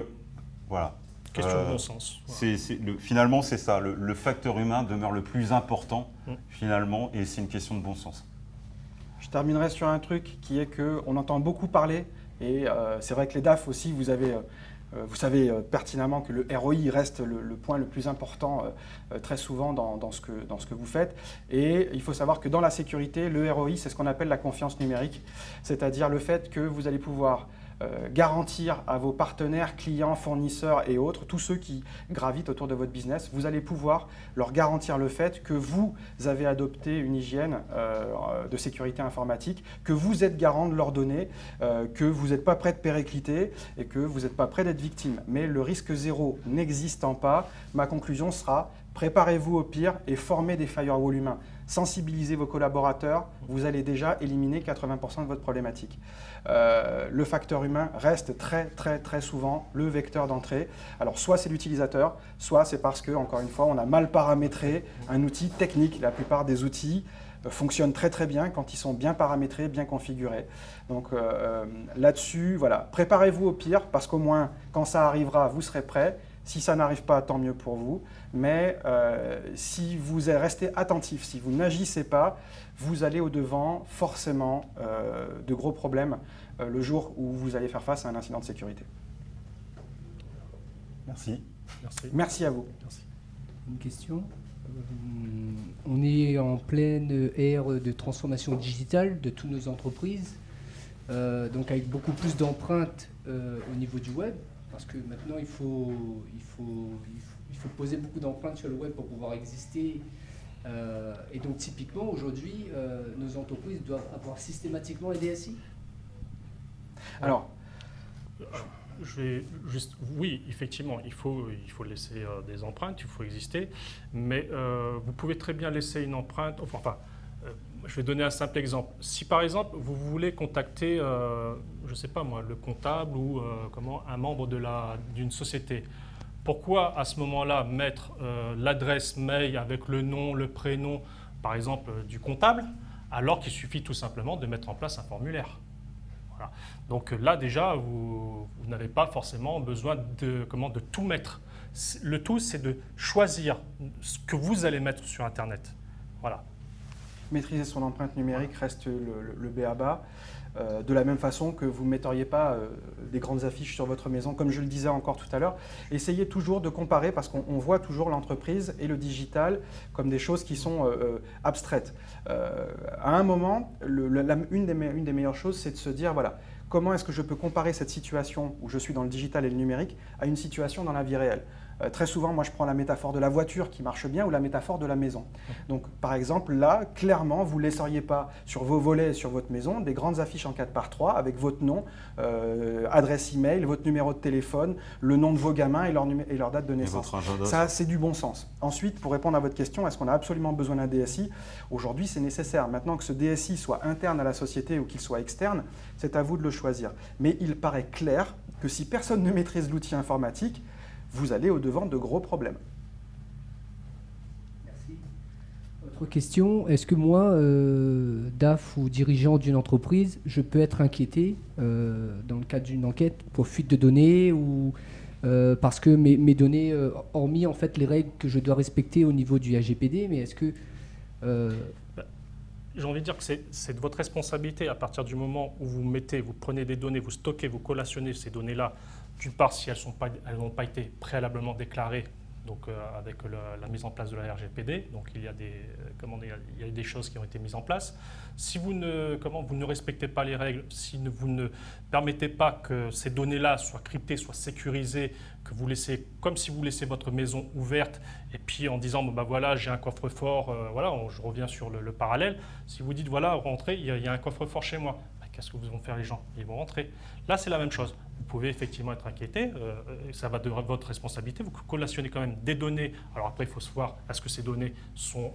A: voilà.
B: Question de bon sens. Voilà.
A: Finalement, c'est ça. Le facteur humain demeure le plus important, finalement, et c'est une question de bon sens.
C: Je terminerai sur un truc qui est qu'on entend beaucoup parler, et c'est vrai que les DAF aussi, vous savez pertinemment que le ROI reste le point le plus important très souvent dans ce que vous faites. Et il faut savoir que dans la sécurité, le ROI, c'est ce qu'on appelle la confiance numérique, c'est-à-dire le fait que vous allez pouvoir garantir à vos partenaires, clients, fournisseurs et autres, tous ceux qui gravitent autour de votre business, vous allez pouvoir leur garantir le fait que vous avez adopté une hygiène de sécurité informatique, que vous êtes garant de leurs données, que vous n'êtes pas prêt de péricliter et que vous n'êtes pas prêt d'être victime. Mais le risque zéro n'existant pas, ma conclusion sera: préparez-vous au pire et formez des firewalls humains. Sensibilisez vos collaborateurs, vous allez déjà éliminer 80% de votre problématique. Le facteur humain reste très très très souvent le vecteur d'entrée. Alors soit c'est l'utilisateur, soit c'est parce que, encore une fois, on a mal paramétré un outil technique. La plupart des outils fonctionnent très très bien quand ils sont bien paramétrés, bien configurés. Donc là-dessus, voilà, préparez-vous au pire parce qu'au moins quand ça arrivera, vous serez prêts. Si ça n'arrive pas, tant mieux pour vous. Mais si vous restez attentif, si vous n'agissez pas, vous allez au-devant forcément de gros problèmes le jour où vous allez faire face à un incident de sécurité.
A: Merci.
C: Merci à vous.
B: Merci.
D: Une question. On est en pleine ère de transformation digitale de toutes nos entreprises, donc avec beaucoup plus d'empreintes au niveau du web. Parce que maintenant, il faut poser beaucoup d'empreintes sur le web pour pouvoir exister. Et donc, typiquement, aujourd'hui, nos entreprises doivent avoir systématiquement un DSI.
C: Alors,
B: oui, effectivement, il faut laisser des empreintes, il faut exister. Mais vous pouvez très bien laisser une empreinte. Je vais donner un simple exemple. Si par exemple vous voulez contacter, je ne sais pas moi, le comptable ou un membre d'une société, pourquoi à ce moment-là mettre l'adresse mail avec le nom, le prénom, par exemple, du comptable, alors qu'il suffit tout simplement de mettre en place un formulaire. Voilà. Donc là déjà, vous n'avez pas forcément besoin de tout mettre. Le tout, c'est de choisir ce que vous allez mettre sur Internet. Voilà.
C: Maîtriser son empreinte numérique reste le b.a.-ba. De la même façon que vous ne metteriez pas des grandes affiches sur votre maison, comme je le disais encore tout à l'heure. Essayez toujours de comparer, parce qu'on voit toujours l'entreprise et le digital comme des choses qui sont abstraites. À un moment, une des meilleures choses, c'est de se dire, voilà, comment est-ce que je peux comparer cette situation où je suis dans le digital et le numérique à une situation dans la vie réelle ? Très souvent, moi, je prends la métaphore de la voiture qui marche bien ou la métaphore de la maison. Donc, par exemple, là, clairement, vous ne laisseriez pas sur vos volets, sur votre maison, des grandes affiches en 4x3 avec votre nom, adresse email, votre numéro de téléphone, le nom de vos gamins et leur date de naissance. Ça, c'est du bon sens. Ensuite, pour répondre à votre question, est-ce qu'on a absolument besoin d'un DSI ? Aujourd'hui, c'est nécessaire. Maintenant que ce DSI soit interne à la société ou qu'il soit externe, c'est à vous de le choisir. Mais il paraît clair que si personne ne maîtrise l'outil informatique, vous allez au-devant de gros problèmes.
D: Merci. Autre question, est-ce que moi, DAF ou dirigeant d'une entreprise, je peux être inquiété dans le cadre d'une enquête pour fuite de données ou parce que mes données, hormis en fait les règles que je dois respecter au niveau du RGPD, mais est-ce que...
B: j'ai envie de dire que c'est de votre responsabilité à partir du moment où vous prenez des données, vous stockez, vous collationnez ces données-là, d'une part si elles n'ont pas été préalablement déclarées, donc avec la mise en place de la RGPD, donc il y a des choses qui ont été mises en place. Si vous ne respectez pas les règles, si vous ne permettez pas que ces données-là soient cryptées, soient sécurisées, que vous laissez, comme si vous laissez votre maison ouverte, et puis en disant, voilà, j'ai un coffre-fort, je reviens sur le parallèle, si vous dites, voilà, rentrez, il y a un coffre-fort chez moi, qu'est-ce que vont faire les gens? Ils vont rentrer. Là, c'est la même chose. Vous pouvez effectivement être inquiété, ça va de votre responsabilité. Vous collationnez quand même des données. Alors après, il faut se voir, est-ce que ces données sont,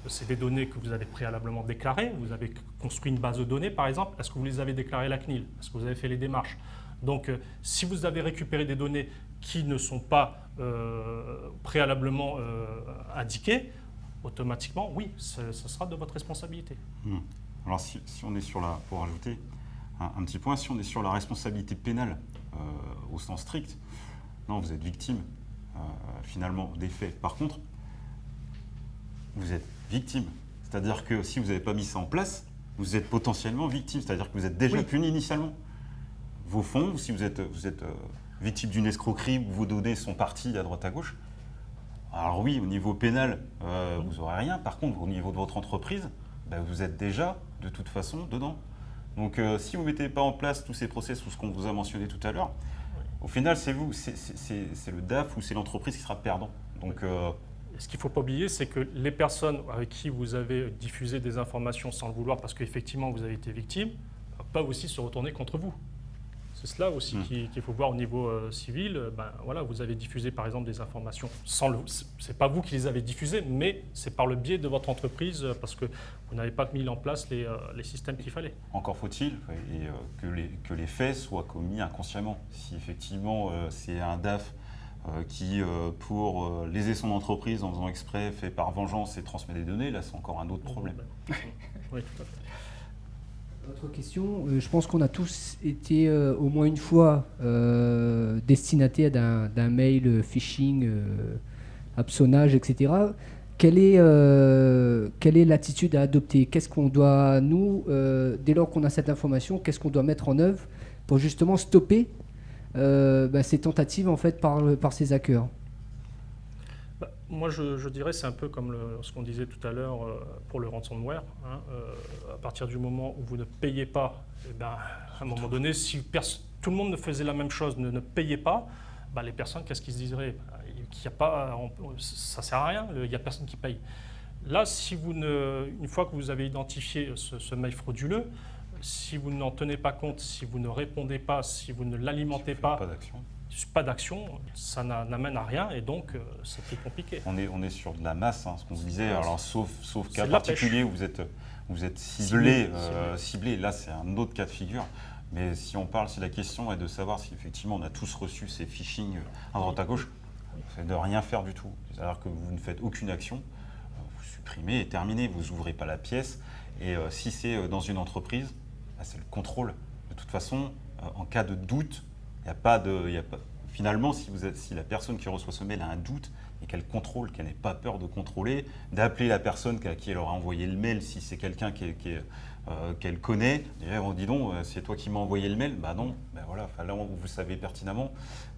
B: c'est des données que vous avez préalablement déclarées? Vous avez construit une base de données, par exemple. Est-ce que vous les avez déclarées à la CNIL? Est-ce que vous avez fait les démarches? Donc, si vous avez récupéré des données qui ne sont pas préalablement indiquées, automatiquement, oui, ce sera de votre responsabilité.
A: Alors si on est pour rajouter un petit point, si on est sur la responsabilité pénale au sens strict, non, vous êtes victime finalement des faits. Par contre, vous êtes victime. C'est-à-dire que si vous n'avez pas mis ça en place, vous êtes potentiellement victime. C'est-à-dire que vous êtes déjà puni initialement. Vos fonds, si vous êtes victime d'une escroquerie où vos données sont parties à droite à gauche, alors oui, au niveau pénal, vous n'aurez rien. Par contre, au niveau de votre entreprise, vous êtes déjà, de toute façon, dedans. Donc, si vous ne mettez pas en place tous ces process ou ce qu'on vous a mentionné tout à l'heure, au final, c'est vous, c'est le DAF ou c'est l'entreprise qui sera perdant. Donc,
B: ce qu'il ne faut pas oublier, c'est que les personnes avec qui vous avez diffusé des informations sans le vouloir, parce qu'effectivement, vous avez été victime, peuvent aussi se retourner contre vous. C'est cela aussi qu'il faut voir au niveau civil. Vous avez diffusé par exemple des informations c'est pas vous qui les avez diffusées, mais c'est par le biais de votre entreprise parce que vous n'avez pas mis en place les systèmes qu'il fallait.
A: Encore faut-il que les faits soient commis inconsciemment. Si effectivement c'est un DAF qui, pour léser son entreprise en faisant exprès, fait par vengeance et transmet des données, là c'est encore un autre problème.
B: Oui, tout à fait.
D: Autre question, je pense qu'on a tous été au moins une fois destinataires d'un mail phishing, hameçonnage, etc. Quelle est l'attitude à adopter? Qu'est-ce qu'on doit, nous, dès lors qu'on a cette information, qu'est-ce qu'on doit mettre en œuvre pour justement stopper ces tentatives en fait, par ces hackers?
B: Moi, je dirais c'est un peu comme ce qu'on disait tout à l'heure pour le ransomware. À partir du moment où vous ne payez pas, à un moment donné, si tout le monde ne faisait la même chose, ne payait pas, les personnes, qu'est-ce qu'ils se diraient? Ça ne sert à rien, il n'y a personne qui paye. Là, une fois que vous avez identifié ce mail frauduleux, si vous n'en tenez pas compte, si vous ne répondez pas, si vous ne l'alimentez pas d'action, ça n'amène à rien et donc c'est plus compliqué.
A: On est sur de la masse, ce qu'on se disait, alors sauf cas particulier où vous êtes ciblé, là c'est un autre cas de figure. Mais si la question est de savoir si effectivement on a tous reçu ces phishing à droite à gauche, c'est de rien faire du tout. C'est-à-dire que vous ne faites aucune action, vous supprimez et terminez, vous n'ouvrez pas la pièce. Et si c'est dans une entreprise, c'est le contrôle. De toute façon, en cas de doute, finalement, si la personne qui reçoit ce mail a un doute et qu'elle contrôle, qu'elle n'ait pas peur de contrôler, d'appeler la personne à qui elle aura envoyé le mail, si c'est quelqu'un qu'elle connaît, on dit donc, c'est toi qui m'as envoyé le mail, non, voilà, là vous savez pertinemment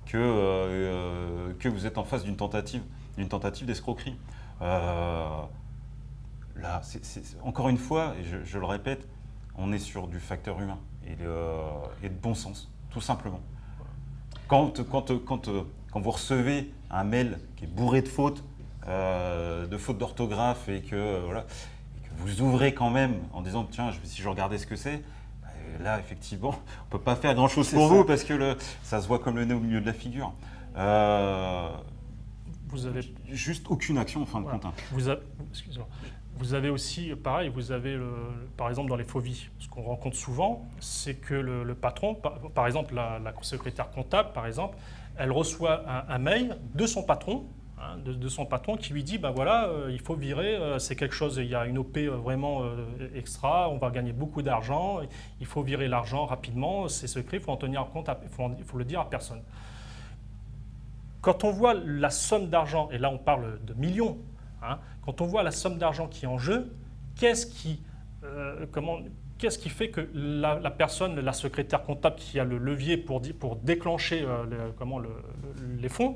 A: que vous êtes en face d'une tentative d'escroquerie. Là, encore une fois, et je le répète, on est sur du facteur humain et de bon sens, tout simplement. Quand vous recevez un mail qui est bourré de fautes d'orthographe et que vous ouvrez quand même en disant tiens, si je regardais ce que c'est, là effectivement, on ne peut pas faire grand-chose pour vous parce que ça se voit comme le nez au milieu de la figure.
B: Vous avez
A: juste aucune action en fin de compte.
B: Excusez-moi. Vous avez aussi, pareil, par exemple dans les faux vies, ce qu'on rencontre souvent, c'est que le patron, par exemple la secrétaire comptable, par exemple, elle reçoit un mail de son patron, de son patron qui lui dit, il faut virer, c'est quelque chose, il y a une OP vraiment extra, on va gagner beaucoup d'argent, il faut virer l'argent rapidement, c'est secret, il faut en tenir compte, il faut le dire à personne. Quand on voit la somme d'argent, et là on parle de millions, quand on voit la somme d'argent qui est en jeu, qu'est-ce qui fait que la personne, la secrétaire comptable qui a le levier pour déclencher les fonds,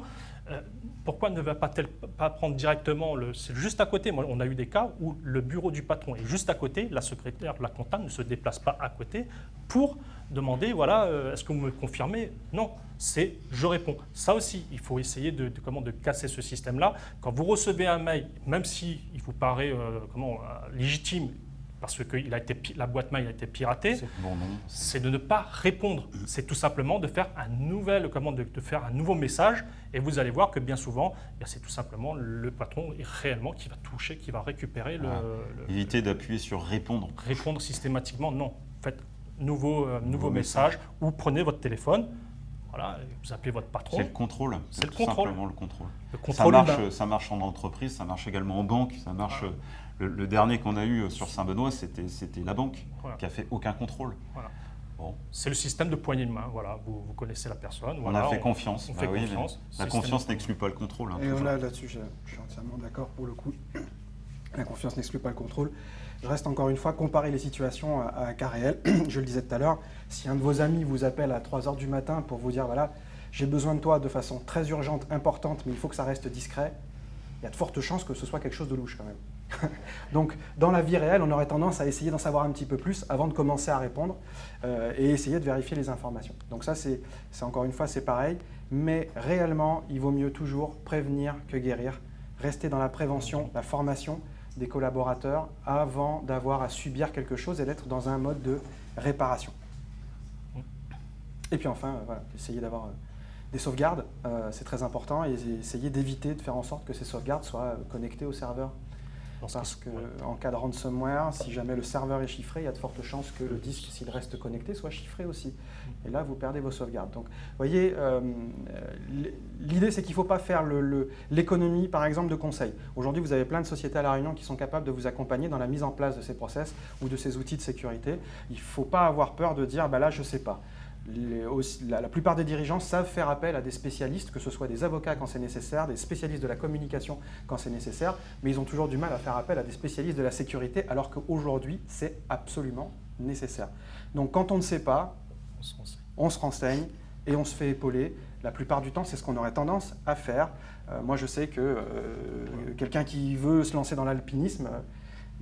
B: pourquoi ne va-t-elle pas prendre directement c'est juste à côté. Moi, on a eu des cas où le bureau du patron est juste à côté, la secrétaire, la comptable ne se déplace pas à côté pour demander, voilà, est-ce que vous me confirmez? Non, c'est je réponds. Ça aussi, il faut essayer de casser ce système-là. Quand vous recevez un mail, même si il vous paraît légitime, parce que la boîte mail a été piratée, c'est de ne pas répondre. C'est tout simplement de faire de faire un nouveau message, et vous allez voir que bien souvent, c'est tout simplement le patron réellement qui va toucher, qui va récupérer
A: Évitez d'appuyer sur répondre.
B: Répondre systématiquement, non. Faites nouveau message, ou prenez votre téléphone, voilà, vous appelez votre patron.
A: C'est le contrôle.
B: C'est le contrôle.
A: Simplement le contrôle.
B: Le contrôle
A: ça marche en entreprise, ça marche également en banque, ça marche. Le dernier qu'on a eu sur Saint-Benoît, c'était la banque qui a fait aucun contrôle.
B: Voilà.
A: Bon.
B: C'est le système de poignée de main. Voilà, vous connaissez la personne.
A: On a fait confiance.
B: On fait confiance.
A: La confiance n'exclut pas le contrôle.
C: Et là-dessus, je suis entièrement d'accord pour le coup. La confiance n'exclut pas le contrôle. Je reste encore une fois, comparer les situations à un cas réel. Je le disais tout à l'heure, si un de vos amis vous appelle à 3h du matin pour vous dire, voilà, j'ai besoin de toi de façon très urgente, importante, mais il faut que ça reste discret, il y a de fortes chances que ce soit quelque chose de louche quand même. Donc, dans la vie réelle, on aurait tendance à essayer d'en savoir un petit peu plus avant de commencer à répondre et essayer de vérifier les informations. Donc ça, c'est encore une fois, c'est pareil. Mais réellement, il vaut mieux toujours prévenir que guérir. Rester dans la prévention, la formation des collaborateurs avant d'avoir à subir quelque chose et d'être dans un mode de réparation. Et puis enfin, voilà, essayer d'avoir des sauvegardes, c'est très important, et essayer d'éviter de faire en sorte que ces sauvegardes soient connectées au serveur. Parce qu'en cas de ransomware, si jamais le serveur est chiffré, il y a de fortes chances que le disque, s'il reste connecté, soit chiffré aussi. Et là, vous perdez vos sauvegardes. Donc, vous voyez, l'idée, c'est qu'il ne faut pas faire l'économie, par exemple, de conseils. Aujourd'hui, vous avez plein de sociétés à La Réunion qui sont capables de vous accompagner dans la mise en place de ces process ou de ces outils de sécurité. Il ne faut pas avoir peur de dire, bah là, je ne sais pas. La plupart des dirigeants savent faire appel à des spécialistes, que ce soit des avocats quand c'est nécessaire, des spécialistes de la communication quand c'est nécessaire, mais ils ont toujours du mal à faire appel à des spécialistes de la sécurité, alors qu'aujourd'hui, c'est absolument nécessaire. Donc quand on ne sait pas, on se renseigne et on se fait épauler. La plupart du temps, c'est ce qu'on aurait tendance à faire. Moi, je sais que quelqu'un qui veut se lancer dans l'alpinisme,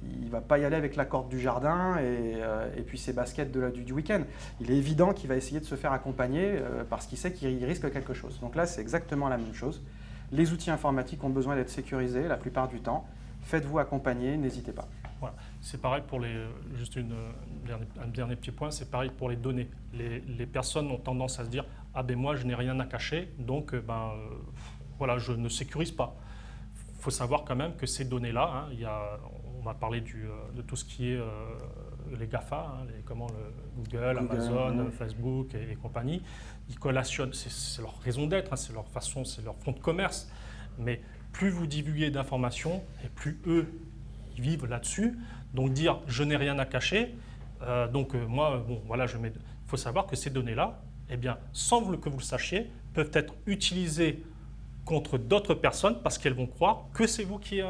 C: il ne va pas y aller avec la corde du jardin et puis ses baskets du week-end. Il est évident qu'il va essayer de se faire accompagner parce qu'il sait qu'il risque quelque chose. Donc là, c'est exactement la même chose. Les outils informatiques ont besoin d'être sécurisés la plupart du temps. Faites-vous accompagner, n'hésitez pas.
B: Voilà. C'est pareil pour juste un dernier petit point, c'est pareil pour les données. Les personnes ont tendance à se dire « Ah ben moi, je n'ai rien à cacher, donc voilà, je ne sécurise pas ». Il faut savoir quand même que ces données-là, on va parler de tout ce qui est les GAFA, Google, Amazon, Facebook et compagnie. Ils collationnent, c'est leur raison d'être, c'est leur façon, c'est leur fonds de commerce. Mais plus vous divulguez d'informations et plus eux, ils vivent là-dessus. Donc dire je n'ai rien à cacher, il faut savoir que ces données-là, eh bien, sans que vous le sachiez, peuvent être utilisées contre d'autres personnes parce qu'elles vont croire que c'est vous qui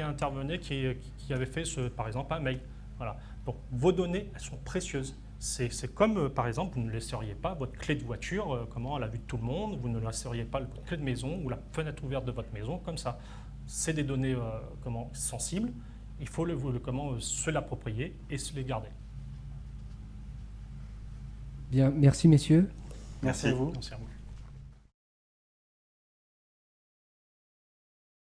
B: intervenez, qui avez fait, par exemple, un mail. Voilà. Donc, vos données, elles sont précieuses. C'est comme, par exemple, vous ne laisseriez pas votre clé de voiture à la vue de tout le monde, vous ne laisseriez pas votre clé de maison ou la fenêtre ouverte de votre maison comme ça. C'est des données sensibles, il faut se l'approprier et se les garder.
D: Bien, merci messieurs.
C: Merci à vous.
B: Merci à vous.